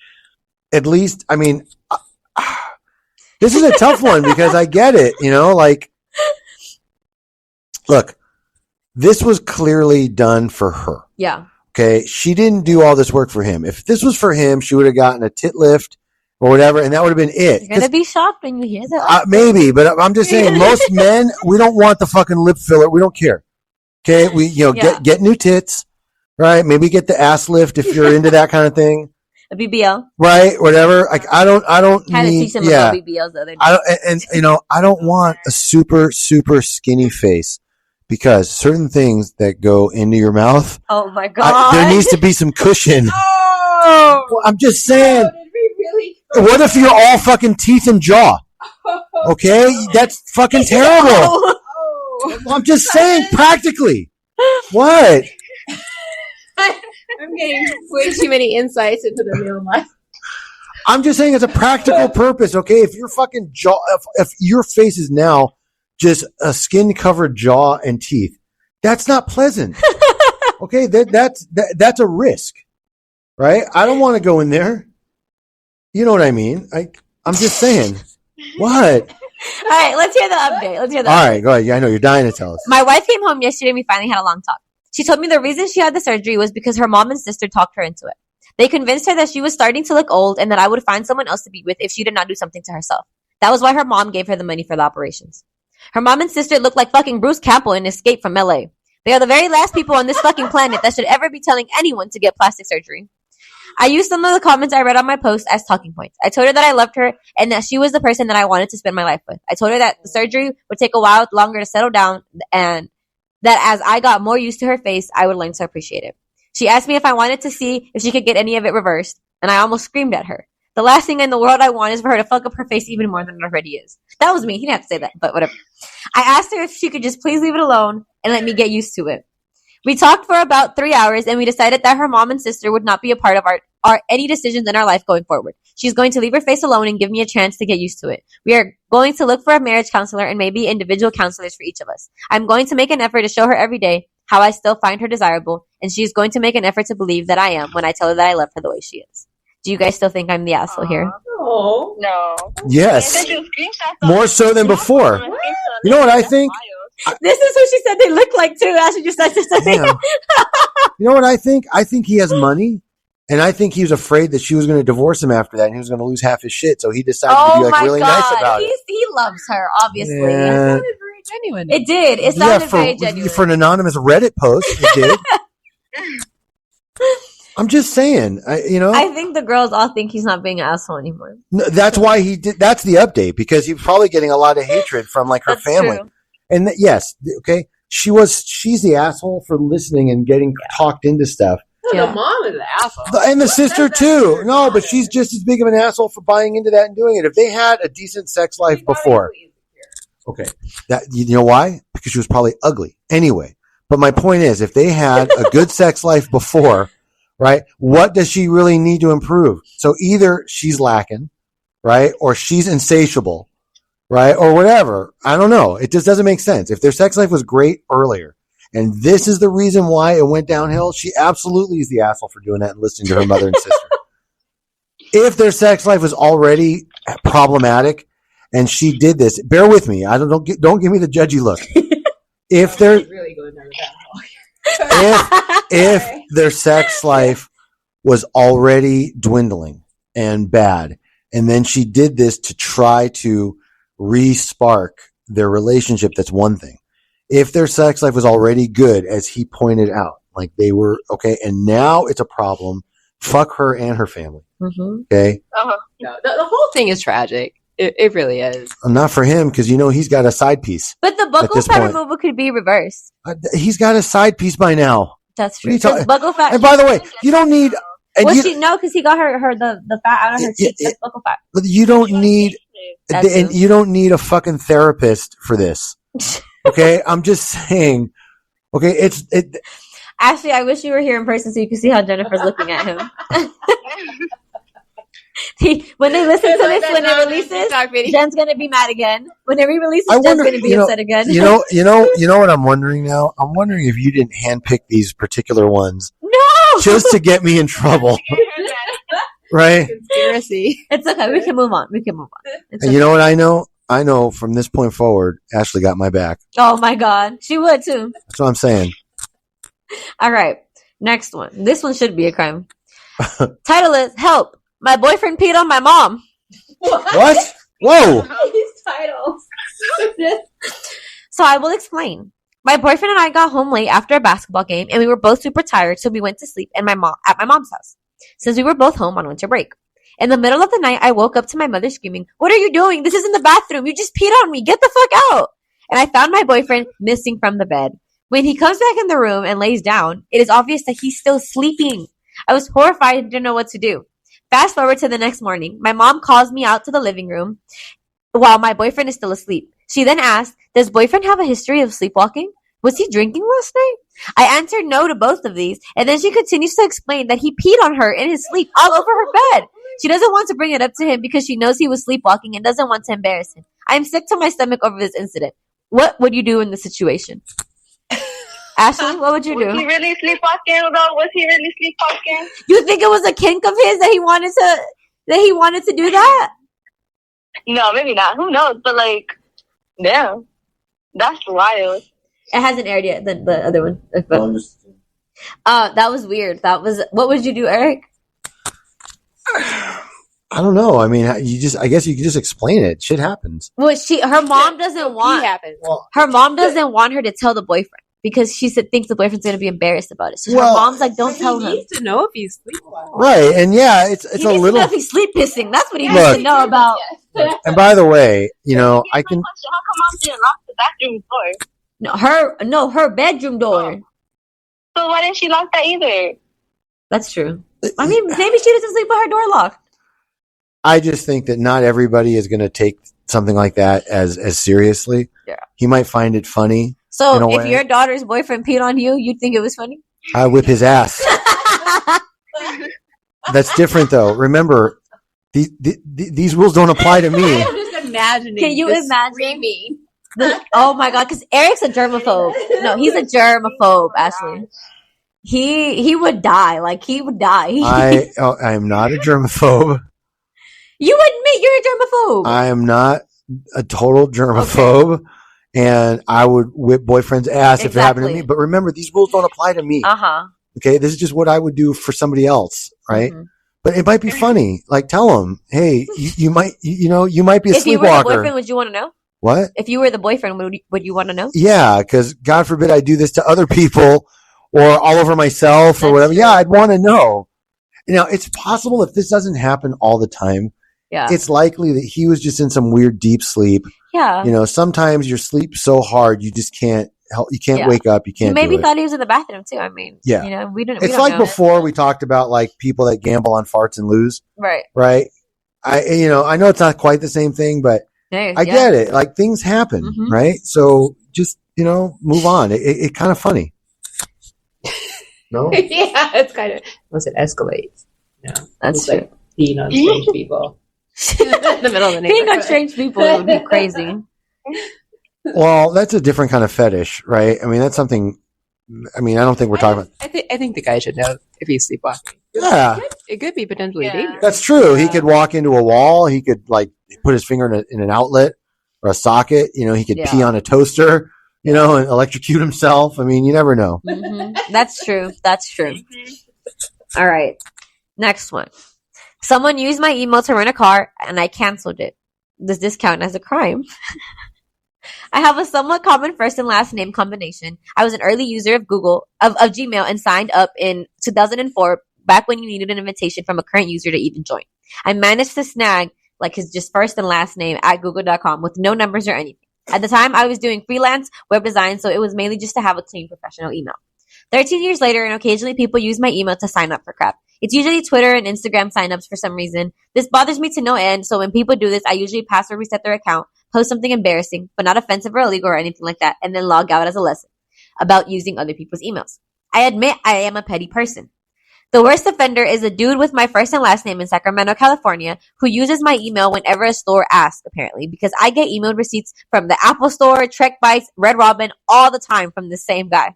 at least, I mean, this is a tough one because I get it, like, look, this was clearly done for her. Yeah. Okay. She didn't do all this work for him. If this was for him, she would have gotten a tit lift or whatever, and that would have been it. You're going to be shocked when you hear that. Maybe, but I'm just saying, most men, we don't want the fucking lip filler. We don't care. Okay. We, get new tits, right? Maybe get the ass lift if you're into that kind of thing. A BBL. Right. Whatever. Like, I don't Had to teach him about BBLs the other day. I don't want a super, super skinny face because certain things that go into your mouth. Oh my God. There needs to be some cushion. Oh. Well, I'm just saying. Really? What if you're all fucking teeth and jaw? Okay. That's fucking terrible. Oh. Well, I'm just saying practically. What? I'm getting way too many insights into the real life. I'm just saying it's a practical purpose, okay? If your fucking jaw, if your face is now just a skin-covered jaw and teeth, that's not pleasant. Okay, that's a risk, right? I don't want to go in there. You know what I mean? I'm just saying. What? All right, let's hear the update. All right, go ahead. Yeah, I know you're dying to tell us. My wife came home yesterday and we finally had a long talk. She told me the reason she had the surgery was because her mom and sister talked her into it. They convinced her that she was starting to look old and that I would find someone else to be with if she did not do something to herself. That was why her mom gave her the money for the operations. Her mom and sister look like fucking Bruce Campbell in Escape from LA. They are the very last people on this fucking planet that should ever be telling anyone to get plastic surgery. I used some of the comments I read on my post as talking points. I told her that I loved her and that she was the person that I wanted to spend my life with. I told her that the surgery would take a while longer to settle down and that as I got more used to her face, I would learn to appreciate it. She asked me if I wanted to see if she could get any of it reversed, and I almost screamed at her. The last thing in the world I want is for her to fuck up her face even more than it already is. That was me. He didn't have to say that, but whatever. I asked her if she could just please leave it alone and let me get used to it. We talked for about 3 hours, and we decided that her mom and sister would not be a part of our any decisions in our life going forward. She's going to leave her face alone and give me a chance to get used to it. We are going to look for a marriage counselor and maybe individual counselors for each of us. I'm going to make an effort to show her every day how I still find her desirable, and she's going to make an effort to believe that I am when I tell her that I love her the way she is. Do you guys still think I'm the asshole here? Oh. No. Yes. More so than before. You know what I think? This is what she said they look like too. As she just said to say. You know what I think? I think he has money. And I think he was afraid that she was going to divorce him after that, and he was going to lose half his shit. So he decided to be like really nice about it. He loves her, obviously. Yeah. It sounded very genuine. It did. It sounded very genuine. For an anonymous Reddit post, it did. I'm just saying, I think the girls all think he's not being an asshole anymore. No, that's why he did. That's the update, because he's probably getting a lot of hatred from like her family. True. And yes, okay, she's the asshole for listening and getting talked into stuff. Yeah. The mom is an asshole. And the sister too. No, but she's just as big of an asshole for buying into that and doing it. If they had a decent sex life before. Okay. You know why? Because she was probably ugly. Anyway. But my point is, if they had a good sex life before, right, what does she really need to improve? So either she's lacking, right, or she's insatiable, right, or whatever. I don't know. It just doesn't make sense. If their sex life was great earlier, and this is the reason why it went downhill, she absolutely is the asshole for doing that and listening to her mother and sister. If their sex life was already problematic and she did this, bear with me. Don't give me the judgy look. If they're really going down the if their sex life was already dwindling and bad, and then she did this to try to re-spark their relationship, that's one thing. If their sex life was already good, as he pointed out, like they were, okay, and now it's a problem, fuck her and her family. Mm-hmm. Okay? Uh-huh. No, the whole thing is tragic. It really is. Not for him, because he's got a side piece. But the buccal fat removal could be reversed. He's got a side piece by now. That's true. Buccal fat. And by the way, you don't need. Because he got her the fat out of her cheeks. That's buccal fat. But you don't need, and you don't need a fucking therapist for this. Okay, I'm just saying. Okay, it. Ashley, I wish you were here in person so you could see how Jennifer's looking at him. When they listen to this, when it releases, Jen's gonna be mad again. When it re-releases, Jen's gonna be upset again. You know what I'm wondering now? I'm wondering if you didn't handpick these particular ones. No, just to get me in trouble. right? Conspiracy. It's okay. We can move on. It's And you know what I know? I know from this point forward, Ashley got my back. Oh my God. She would too. That's what I'm saying. All right. Next one. This one should be a crime. Title is Help. My boyfriend peed on my mom. What? Whoa. These titles. So I will explain. My boyfriend and I got home late after a basketball game and we were both super tired, so we went to sleep at my mom's house since we were both home on winter break. In the middle of the night, I woke up to my mother screaming, "What are you doing? This is in the bathroom. You just peed on me. Get the fuck out." And I found my boyfriend missing from the bed. When he comes back in the room and lays down, it is obvious that he's still sleeping. I was horrified and didn't know what to do. Fast forward to the next morning. My mom calls me out to the living room while my boyfriend is still asleep. She then asked, "Does boyfriend have a history of sleepwalking? Was he drinking last night?" I answered no to both of these, and then she continues to explain that he peed on her in his sleep all over her bed. She doesn't want to bring it up to him because she knows he was sleepwalking and doesn't want to embarrass him. I am sick to my stomach over this incident. What would you do in this situation? Ashley, what would you do? Was he really sleepwalking though? Was he really sleepwalking? You think it was a kink of his that he wanted to do that? No, maybe not. Who knows? But like, damn, that's wild. It hasn't aired yet. The other one. That was weird. What would you do, Eric? I don't know. I mean, I guess you could just explain it. Shit happens. Well, her mom doesn't want her to tell the boyfriend because she thinks the boyfriend's gonna be embarrassed about it. So her mom's like, "Don't tell him." He needs to know if he's sleepwalking. Right, and yeah, it's He a needs to little. know if he's sleep pissing. That's what he Look. needs to know about. And by the way, Here's I my can. question. How come mom didn't lock the bathroom door? Her bedroom door. So why didn't she lock that either? That's true. I mean, maybe she doesn't sleep with her door locked. I just think that not everybody is going to take something like that as seriously. Yeah. He might find it funny. In So a if way. your daughter's boyfriend peed on you, you'd think it was funny? I whip his ass. That's different, though. Remember, these rules don't apply to me. I'm just imagining. Can you imagine? Screaming. Oh my God, because Eric's a germaphobe. No, he's a germaphobe, Ashley. He would die. Like, he would die. I am not a germaphobe. You admit you're a germaphobe. I am not a total germaphobe. And I would whip boyfriend's ass if it happened to Exactly. me. But remember, these rules don't apply to me. Uh-huh. Okay, this is just what I would do for somebody else, right? Mhm. But it might be funny. Like, tell them, hey, you might be a If you were the sleepwalker. boyfriend, would you want to know? What? If you were the boyfriend, would you want to know? Yeah, because God forbid I do this to other people or all over myself or That's whatever. true. Yeah, I'd want to know. It's possible if this doesn't happen all the time, Yeah. it's likely that he was just in some weird deep sleep. Yeah. Sometimes you sleep so hard you just can't help. You can't Yeah. wake up. You He can't. maybe do it. thought he was in the bathroom too. I mean, Yeah. we don't. It's don't like know. before we talked about like people that gamble on farts and lose, Right. right? I know it's not quite the same thing, but I get it. Like things happen, Mhm. right? So just move on. It kind of funny. No, Yeah, it's kind of once it escalates. That's It's true. like being on strange people. In the middle of the Being on neighborhood. strange people would be crazy. well, that's a different kind of fetish, right? I mean, that's something. I mean, I don't think we're talking about. I think the guy should know if he's sleepwalking. Yeah, It could be potentially dangerous. that's true. He could walk into a wall. He could like put his finger in an outlet or a socket. He could pee Yeah. on a toaster. And electrocute himself. I mean, you never know. That's true. That's true. All right. Next one. Someone used my email to rent a car and I canceled it. Does this count as a crime? I have a somewhat common first and last name combination. I was an early user of Gmail and signed up in 2004, back when you needed an invitation from a current user to even join. I managed to snag like his just first and last name at google.com with no numbers or anything. At the time, I was doing freelance web design, so it was mainly just to have a clean professional email. 13 years later, and occasionally people use my email to sign up for crap. It's usually Twitter and Instagram signups for some reason. This bothers me to no end, so when people do this, I usually password reset their account, post something embarrassing, but not offensive or illegal or anything like that, and then log out as a lesson about using other people's emails. I admit I am a petty person. The worst offender is a dude with my first and last name in Sacramento, California, who uses my email whenever a store asks, apparently, because I get emailed receipts from the Apple Store, Trek Bites, Red Robin, all the time from the same guy.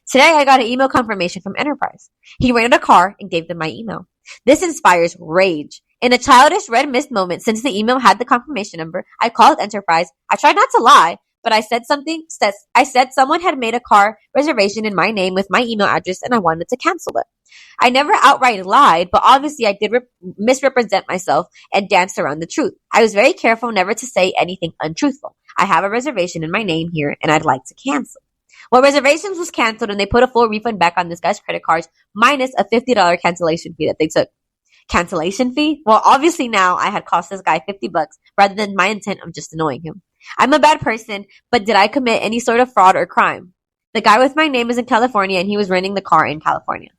Today, I got an email confirmation from Enterprise. He rented a car and gave them my email. This inspires rage. In a childish red mist moment, since the email had the confirmation number, I called Enterprise. I tried not to lie, but I said someone had made a car reservation in my name with my email address and I wanted to cancel it. I never outright lied, but obviously I did misrepresent myself and danced around the truth. I was very careful never to say anything untruthful. I have a reservation in my name here and I'd like to cancel. Well, reservations was canceled and they put a full refund back on this guy's credit cards minus a $50 cancellation fee that they took. Cancellation fee? Well, obviously now I had cost this guy $50 rather than my intent of just annoying him. I'm a bad person, but did I commit any sort of fraud or crime? The guy with my name is in California and he was renting the car in California.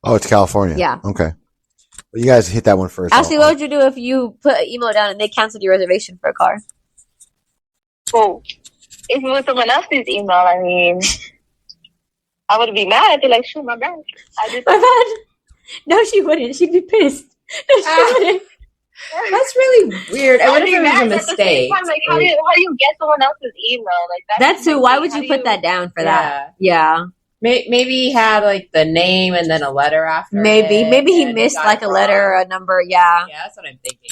Oh, it's California. Yeah. Okay. Well, you guys hit that one first. Ashley, what would you do if you put an email down and they canceled your reservation for a car? Well, if it was someone else's email, I mean, I would be mad. I'd be like, shoot, my bad. My bad. No, she wouldn't. She'd be pissed. No, she wouldn't. That's really weird. I wonder if it was a mistake. Like, how do you get someone else's email? Like that's who. Why would you put that down for that? Yeah. Maybe he had like the name and then a letter after. Maybe he missed like a letter or a number. Yeah. Yeah, that's what I'm thinking.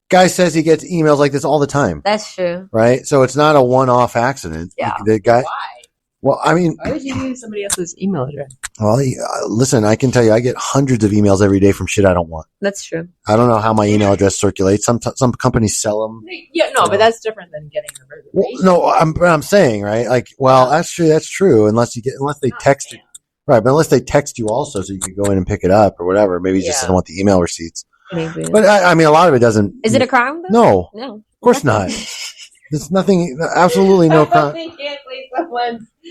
Guy says he gets emails like this all the time. That's true. Right? So it's not a one-off accident. Yeah. The guy. Why? Well, I mean, why would you use somebody else's email address? Well, listen, I can tell you, I get hundreds of emails every day from shit I don't want. That's true. I don't know how my email address circulates. Some companies sell them. Yeah, no, but that's different than getting a reservation. Well, no, I'm saying, right? Like, well, actually, that's true. Unless they text you, right? But unless they text you also, so you can go in and pick it up or whatever. Maybe he just doesn't want the email receipts. Maybe. But I mean, a lot of it doesn't. Is it a crime? Though? No, of course not. There's nothing. Absolutely no crime.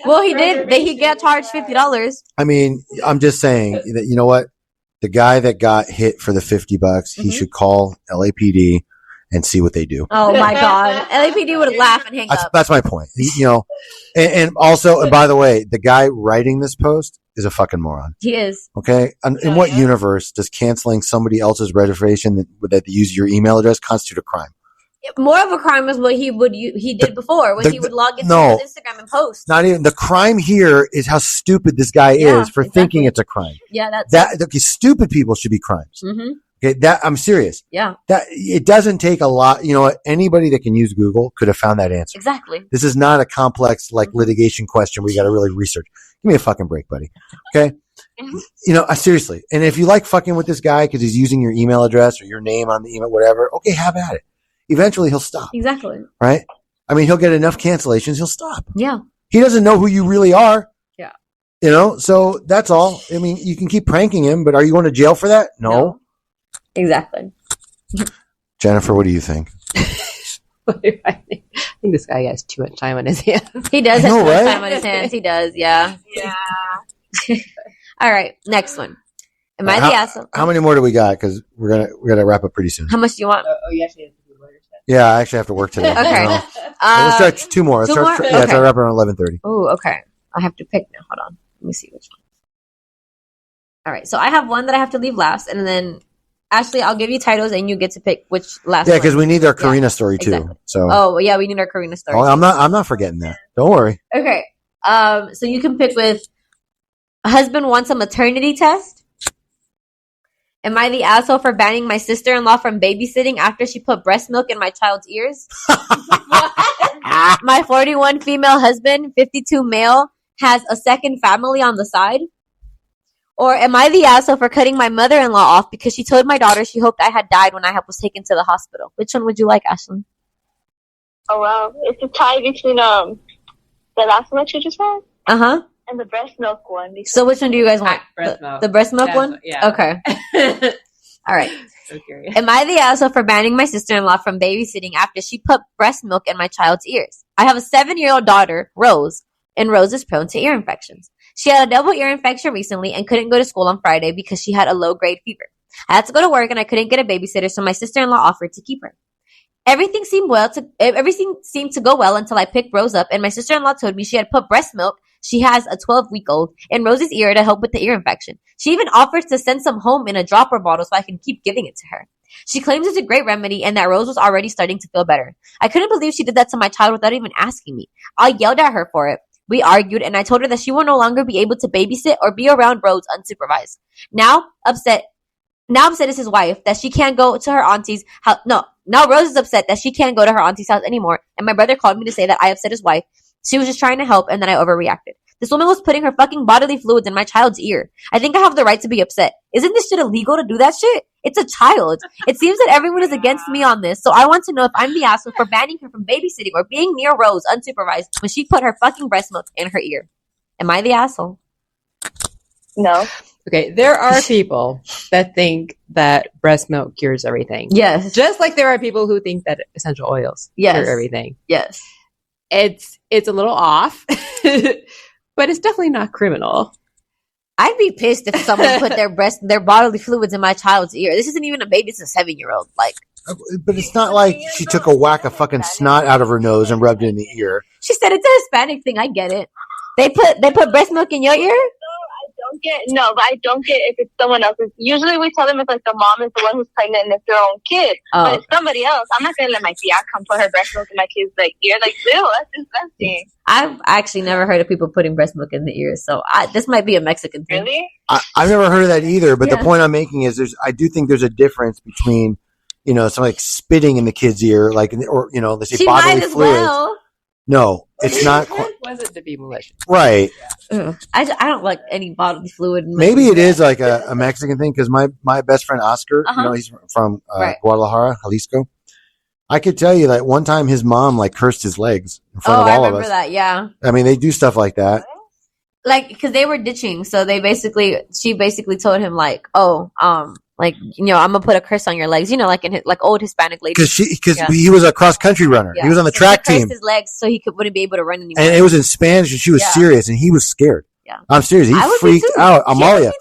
Well, he did. He got charged $50. I mean, I'm just saying that, you know what? The guy that got hit for the $50, he should call LAPD and see what they do. Oh my God. LAPD would laugh and hang up. That's my point. And also, and by the way, the guy writing this post is a fucking moron. He is. Okay. In what universe does canceling somebody else's reservation that use your email address constitute a crime? More of a crime is what he did before when he would log into his Instagram and post. Not even the crime here is how stupid this guy is for thinking it's a crime. Yeah, stupid people should be crimes. Mm-hmm. Okay, I'm serious. Yeah, that it doesn't take a lot. You know what? Anybody that can use Google could have found that answer. Exactly. This is not a complex litigation question where you got to really research. Give me a fucking break, buddy. Okay. Seriously. And if you like fucking with this guy because he's using your email address or your name on the email, whatever, okay, have at it. Eventually he'll stop. Exactly. Right? I mean, he'll get enough cancellations, he'll stop. Yeah. He doesn't know who you really are. Yeah. So that's all. I mean, you can keep pranking him, but are you going to jail for that? No. Exactly. Jennifer, what do you think? I think this guy has too much time on his hands. He does have too much time on his hands. He does, yeah. Yeah. All right, next one. Am I the asshole? How many more do we got? Because we're gonna wrap up pretty soon. How much do you want? You actually have to do lawyers. Yeah, I actually have to work today. Okay. Let's start two more. Two more? Yeah, try to wrap around 11:30. Oh, okay. I have to pick now. Hold on. Let me see which one. All right. So I have one that I have to leave last, and then Ashley, I'll give you titles, and you get to pick which last. Yeah, because we need our Karina story too. Exactly. So. Oh yeah, we need our Karina story. Oh, I'm not forgetting that. Don't worry. Okay. So you can pick with a husband wants a maternity test. Am I the asshole for banning my sister-in-law from babysitting after she put breast milk in my child's ears? My 41 female husband, 52 male, has a second family on the side? Or am I the asshole for cutting my mother-in-law off because she told my daughter she hoped I had died when I was taken to the hospital? Which one would you like, Ashley? Oh, wow. It's a tie between the last one that you just said. Uh-huh. And the breast milk one. So which one do you guys want? Breast milk. The breast milk one? Yeah. Okay. All right. So curious. Am I the asshole for banning my sister-in-law from babysitting after she put breast milk in my child's ears? I have a 7-year-old daughter, Rose, and Rose is prone to ear infections. She had a double ear infection recently and couldn't go to school on Friday because she had a low-grade fever. I had to go to work and I couldn't get a babysitter, so my sister-in-law offered to keep her. Everything seemed to go well until I picked Rose up, and my sister-in-law told me she had put breast milk. She has a 12-week-old in Rose's ear to help with the ear infection. She even offers to send some home in a dropper bottle so I can keep giving it to her. She claims it's a great remedy and that Rose was already starting to feel better. I couldn't believe she did that to my child without even asking me. I yelled at her for it. We argued and I told her that she will no longer be able to babysit or be around Rose unsupervised. Now, upset Now upset is his wife that she can't go to her auntie's house. No, now Rose is upset that she can't go to her auntie's house anymore. And my brother called me to say that I upset his wife. She was just trying to help, and then I overreacted. This woman was putting her fucking bodily fluids in my child's ear. I think I have the right to be upset. Isn't this shit illegal to do that shit? It's a child. It seems that everyone is against me on this, so I want to know if I'm the asshole for banning her from babysitting or being near Rose unsupervised when she put her fucking breast milk in her ear. Am I the asshole? No. Okay, there are people that think that breast milk cures everything. Yes. Just like there are people who think that essential oils cure everything. Yes. It's a little off, but it's definitely not criminal. I'd be pissed if someone put their bodily fluids in my child's ear. This isn't even a baby; it's a 7-year-old. Like, but it's not like she took a whack of fucking snot out of her nose and rubbed it in the ear. She said it's a Hispanic thing. I get it. They put breast milk in your ear. I don't get if it's someone else's. Usually we tell them it's like the mom is the one who's pregnant and it's their own kid. But it's somebody else. I'm not gonna let my tia come put her breast milk in my kid's like ear. Like, ew, that's disgusting. I've actually never heard of people putting breast milk in the ears, so this might be a Mexican thing. Really? I've never heard of that either. But the point I'm making is I do think there's a difference between something like spitting in the kid's ear, like they say she bodily might as fluids. well. No, it's not. Wasn't to be malicious, right? I don't like any bodily fluid. Maybe it is like a Mexican thing because my best friend Oscar, he's from Guadalajara, Jalisco. I could tell you that one time his mom like cursed his legs in front of all of us. I remember that. Yeah. I mean, they do stuff like that. Like, because they were ditching, so she basically told him like, like, I'm gonna put a curse on your legs, like in like old Hispanic ladies. Because he was a cross country runner. Yeah. He was on the track team. His legs so he wouldn't be able to run anymore. And it was in Spanish, and she was serious, and he was scared. Yeah, I'm serious. He freaked out. Amalia,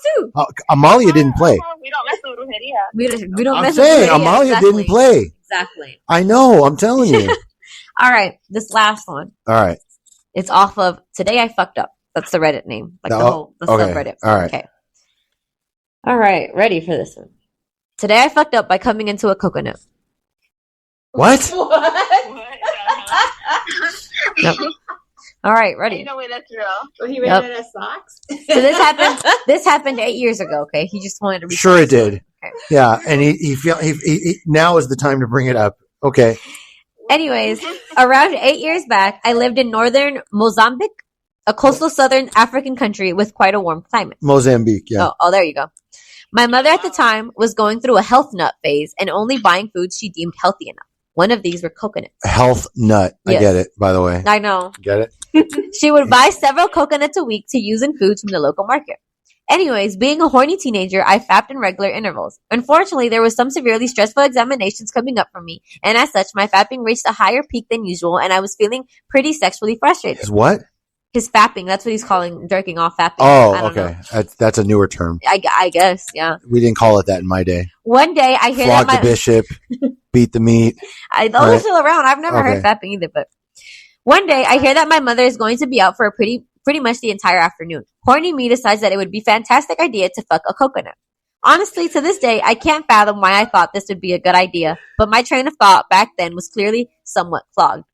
Amalia didn't play. We don't mess with brujeria. We don't I'm mess saying with brujeria. Amalia didn't play. Exactly. I know. I'm telling you. All right, this last one. All right. It's off of Today I Fucked Up. That's the Reddit name, like the subreddit. All right. Okay. All right, ready for this one. Today I fucked up by coming into a coconut. What? Nope. All right, ready. No way that's real. Well, he ran out of socks. So this happened 8 years ago. Okay, he just wanted to. Sure, it did. Okay. Yeah, and he now is the time to bring it up. Okay. Anyways, around 8 years back, I lived in northern Mozambique, a coastal southern African country with quite a warm climate. Mozambique, yeah. Oh, there you go. My mother at the time was going through a health nut phase and only buying foods she deemed healthy enough. One of these were coconuts. Health nut. Yes. I get it, by the way. I know. Get it? She would buy several coconuts a week to use in foods from the local market. Anyways, being a horny teenager, I fapped in regular intervals. Unfortunately, there was some severely stressful examinations coming up for me, and as such, my fapping reached a higher peak than usual, and I was feeling pretty sexually frustrated. His what? His fapping. That's what he's calling jerking off fapping. Oh, okay. That's a newer term. I guess, yeah. We didn't call it that in my day. One day, I hear Flog the bishop, beat the meat. Those are still around. I've never heard fapping either, but one day, I hear that my mother is going to be out for a pretty much the entire afternoon. Horny me decides that it would be a fantastic idea to fuck a coconut. Honestly, to this day, I can't fathom why I thought this would be a good idea, but my train of thought back then was clearly somewhat clogged.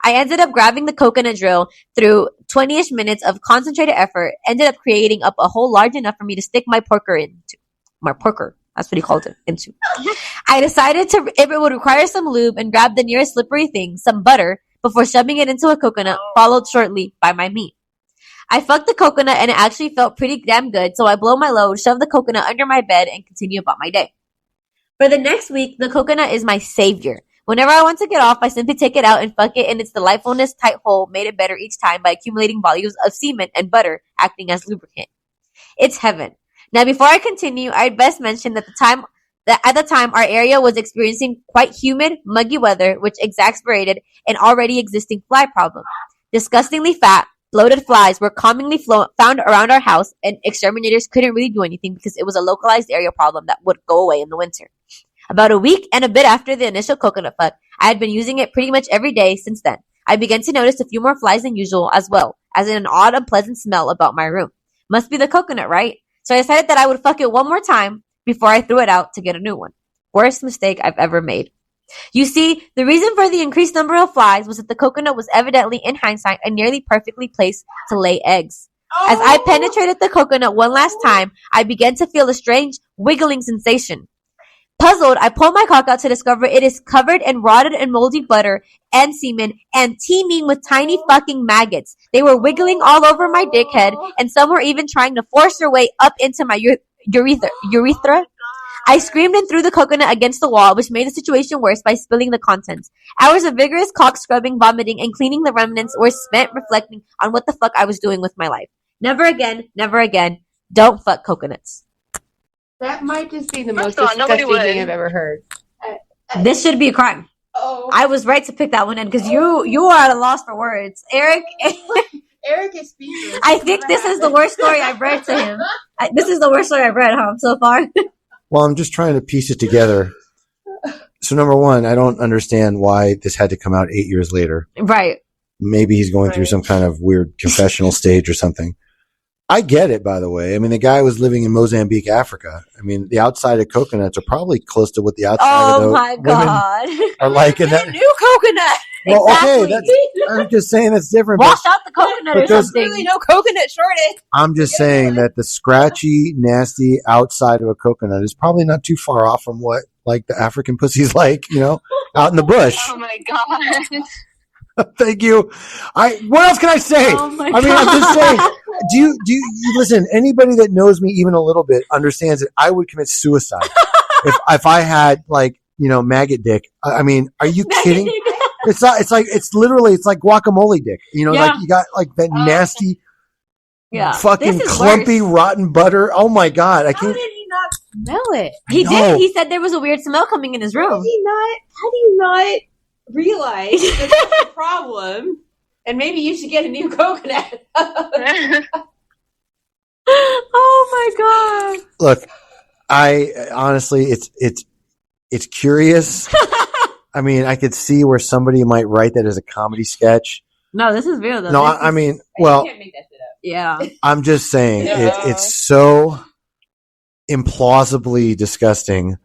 I ended up grabbing the coconut drill through 20-ish minutes of concentrated effort, ended up creating up a hole large enough for me to stick my porker into. My porker. That's what he called it. Into. I decided if it would require some lube and grab the nearest slippery thing, some butter, before shoving it into a coconut, followed shortly by my meat. I fucked the coconut and it actually felt pretty damn good, so I blow my load, shove the coconut under my bed, and continue about my day. For the next week, the coconut is my savior. Whenever I want to get off, I simply take it out and fuck it in its delightfulness tight hole, made it better each time by accumulating volumes of semen and butter acting as lubricant. It's heaven. Now, before I continue, I'd best mention that at the time our area was experiencing quite humid, muggy weather, which exacerbated an already existing fly problem. Disgustingly fat, bloated flies were commonly found around our house, and exterminators couldn't really do anything because it was a localized area problem that would go away in the winter. About a week and a bit after the initial coconut fuck, I had been using it pretty much every day since then. I began to notice a few more flies than usual, as well as an odd, unpleasant smell about my room. Must be the coconut, right? So I decided that I would fuck it one more time before I threw it out to get a new one. Worst mistake I've ever made. You see, the reason for the increased number of flies was that the coconut was evidently, in hindsight, a nearly perfectly placed to lay eggs. As I penetrated the coconut one last time, I began to feel a strange wiggling sensation. Puzzled, I pulled my cock out to discover it is covered in rotted and moldy butter and semen and teeming with tiny fucking maggots. They were wiggling all over my dickhead, and some were even trying to force their way up into my urethra. I screamed and threw the coconut against the wall, which made the situation worse by spilling the contents. Hours of vigorous cock scrubbing, vomiting, and cleaning the remnants were spent reflecting on what the fuck I was doing with my life. Never again, never again. Don't fuck coconuts. That might just be the most disgusting thing I've ever heard. This should be a crime. Oh, I was right to pick that one in because you are at a loss for words. Eric is speechless. I think this is the worst story I've read to him. This is the worst story I've read, so far. Well, I'm just trying to piece it together. So number one, I don't understand why this had to come out 8 years later. Right. Maybe he's going through some kind of weird confessional stage or something. I get it, by the way. I mean, the guy was living in Mozambique, Africa. I mean, the outside of coconuts are probably close to what the outside of the women are like. In that New coconut. well, Exactly. okay, I'm just saying that's different. Wash out the coconut or there's something. Really no coconut shortage. I'm just saying that the scratchy, nasty outside of a coconut is probably not too far off from what like the African pussy's like, out in the bush. Oh my god. Thank you. What else can I say? Oh my I'm just saying. Do you listen? Anybody that knows me even a little bit understands that I would commit suicide if I had maggot dick. I mean, are you kidding? It's not. It's like guacamole dick. Like you got like that nasty, fucking clumpy, rotten butter. Oh my god! I can't. How did he not smell it? He did. He said there was a weird smell coming in his room. How do you not realize that that's a problem? And maybe you should get a new coconut. Oh my god! Look, I honestly, it's curious. I mean, I could see where somebody might write that as a comedy sketch. No, this is real though. No, I mean, well, You can't make that shit up. yeah. I'm just saying No. it's so implausibly disgusting.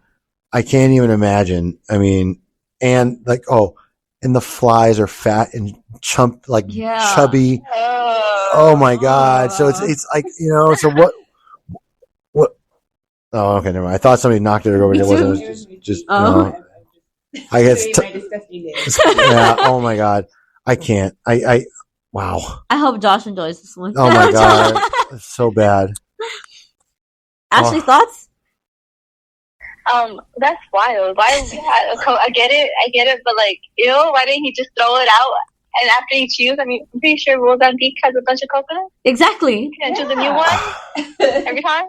I can't even imagine. I mean, and like, and the flies are fat and chubby. Oh my god! So it's like So what? Oh, okay, never mind. I thought somebody knocked it over. It wasn't. It was just. Oh. No. I guess. My disgusting name. Yeah. Oh my god! I can't. Wow. I hope Josh enjoys this one. Oh my god! It's so bad. Ashley, thoughts? That's wild. Why? I get it, but like, why didn't he just throw it out? And after he chews, I mean, I'm pretty sure Mozambique has a bunch of coconuts. Exactly. You can't choose a new one every time.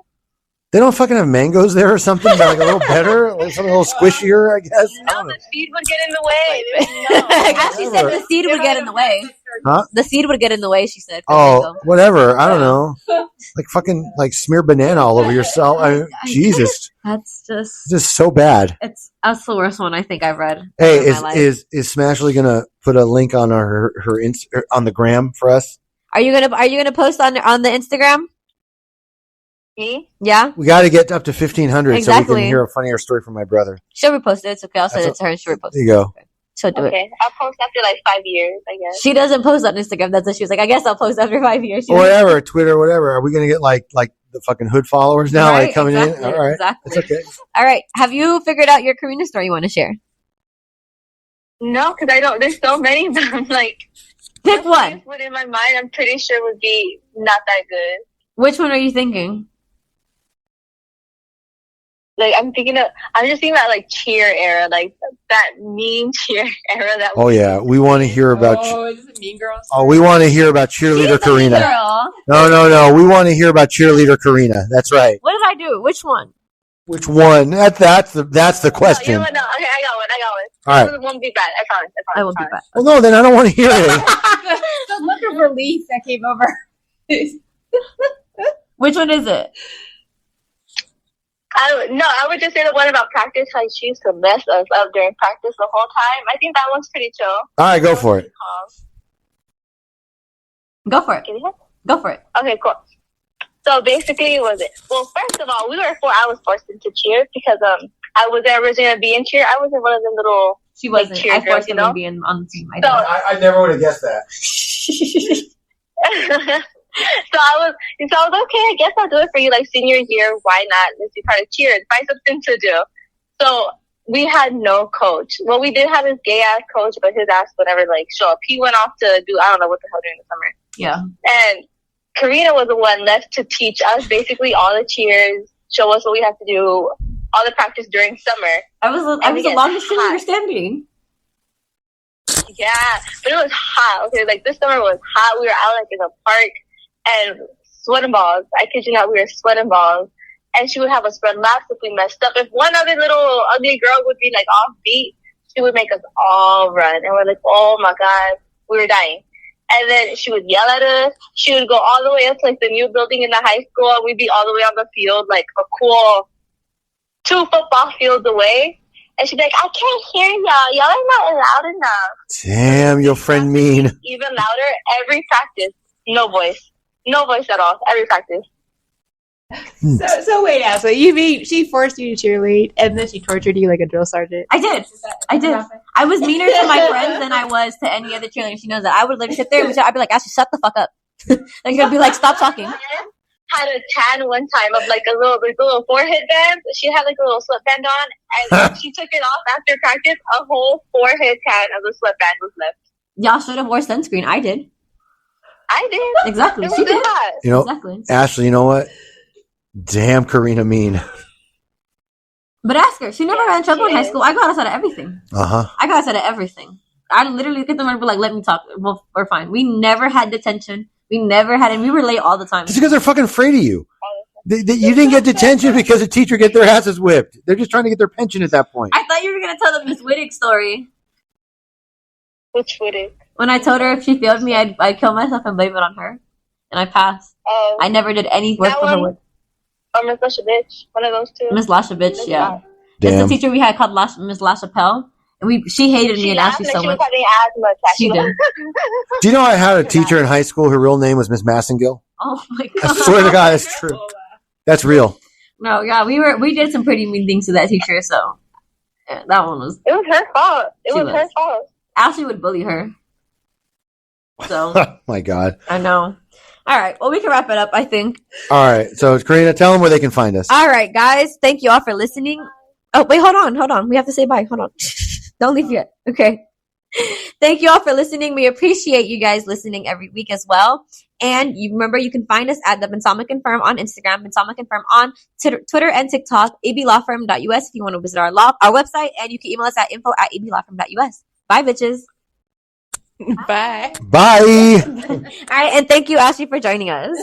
They don't fucking have mangoes there or something. They're like a little better, like something a little squishier, I guess. I No, don't know. the seed would get in the way. Ashley said the seed would get in the way. Huh? The seed would get in the way, she said. Oh, whatever. I don't know. Like fucking smear banana all over yourself. Jesus, That's just so bad. that's the worst one I think I've read. Hey, in my life. is Smashly gonna put a link on her on the gram for us? Are you gonna post on the Instagram? Me? Yeah, We got to get up to 1,500 so we Exactly. can hear a funnier story from my brother. she'll repost it. It's okay. I'll send it to her and she'll repost There it. you go. She'll do it. Okay, I'll post after like 5 years, I guess. She doesn't post on Instagram. That's what she was like. I guess I'll post after 5 years. She Or was- whatever, Twitter, whatever. Are we gonna get like the fucking hood followers now, Right, like coming exactly, in? All right, exactly. that's okay. All right. Have you figured out your Karina story you want to share? No, because I don't. There's so many, but I'm like, Pick one. What in my mind, I'm pretty sure would be not that good. Which one are you thinking? Like I'm just thinking about like cheer era, like that mean cheer era. That Oh yeah, we want to hear about. is this a Mean Girls? We want to hear about cheerleader She's a mean Karina. girl. No. We want to hear about cheerleader Karina. That's right. What did I do? Which one? Which one? That's the No, you question. know what? No, okay, I got one. All right. It won't be bad. I promise. I won't be back. Well, no, then I don't want to hear it. The look of relief that came over. Which one is it? I would just say the one about practice. How she used to mess us up during practice the whole time. I think that one's pretty chill. All right, go for it. Go for it. Can you hear? Go for it. Okay, cool. So basically, was it? Well, first of all, I was forced into cheer because I was originally gonna be in cheer. I was in one of the little. She wasn't. cheer I girls, forced her to be on the team. I So- know. I never would have guessed that. So I was okay. I guess I'll do it for you. Like senior year, why not? Let's be part of cheers. Find something to do. So we had no coach. Well, we did have this gay ass coach, but his ass would never like show up. He went off to do I don't know what the hell during the summer. Yeah. And Karina was the one left to teach us basically all the cheers, show us what we have to do, all the practice during summer. I was the longest cheerleader standing. Yeah, but it was hot. Okay, like this summer was hot. We were out like in a park and sweating balls. I kid you not, we were sweating balls. And she would have us run laps if we messed up. If one other little ugly girl would be like off beat, she would make us all run. And we're like, oh my God, we were dying. And then she would yell at us. She would go all the way up to like the new building in the high school. And we'd be all the way on the field, like a cool 2 football fields away. And she'd be like, I can't hear y'all. Y'all are not loud enough. Damn, your friend mean. Even louder every practice. No voice. No voice at all. Every practice. So wait, Ashley, you mean she forced you to cheerlead and then she tortured you like a drill sergeant? I did. I was meaner to my friends than I was to any other cheerleader. She knows that. I would literally sit there and I'd be like, Ashley, shut the fuck up. Like, I'd be like, stop talking. Had a tan one time of like a little forehead band. She had like a little sweatband on, and she took it off after practice. A whole forehead tan of the sweatband was left. Y'all should have wore sunscreen. I did. Exactly. She did. You know, exactly. Ashley, you know what? Damn, Karina mean. But ask her. She never got in trouble in high school. I got outside of everything. I got outside of everything. I literally look at them and be like, let me talk. Well, we're fine. We never had detention. We never had it. We were late all the time. It's because they're fucking afraid of you. You didn't get detention because a teacher get their asses whipped. They're just trying to get their pension at that point. I thought you were going to tell the Miss Whittick story. Which Whittick? When I told her if she failed me, I'd kill myself and blame it on her. And I passed. Oh. I never did any work for her work. Or Miss Lashavich. One of those two. Miss Lashavich, yeah. Damn. It's the teacher we had called Miss Lashapelle. And she hated me and Ashley so much. She did. Do you know I had a teacher in high school? Her real name was Miss Massengill. Oh my God. I swear to God, that's true. That's real. No, yeah, we did some pretty mean things to that teacher, so yeah, that one was. It was her fault. It was her fault. Ashley would bully her. So. Oh my God. I know. All right. Well, we can wrap it up, I think. All right. So, Karina, tell them where they can find us. All right, guys. Thank you all for listening. Oh, wait, hold on. We have to say bye. Hold on. Don't leave yet. Okay. Thank you all for listening. We appreciate you guys listening every week as well. And you remember, you can find us at the Bensama Confirm on Instagram, Bensama Confirm on Twitter and TikTok, ablawfirm.us if you want to visit our website, and you can email us at info@ablawfirm.us. Bye, bitches. Bye. Bye. All right, and thank you, Ashley, for joining us.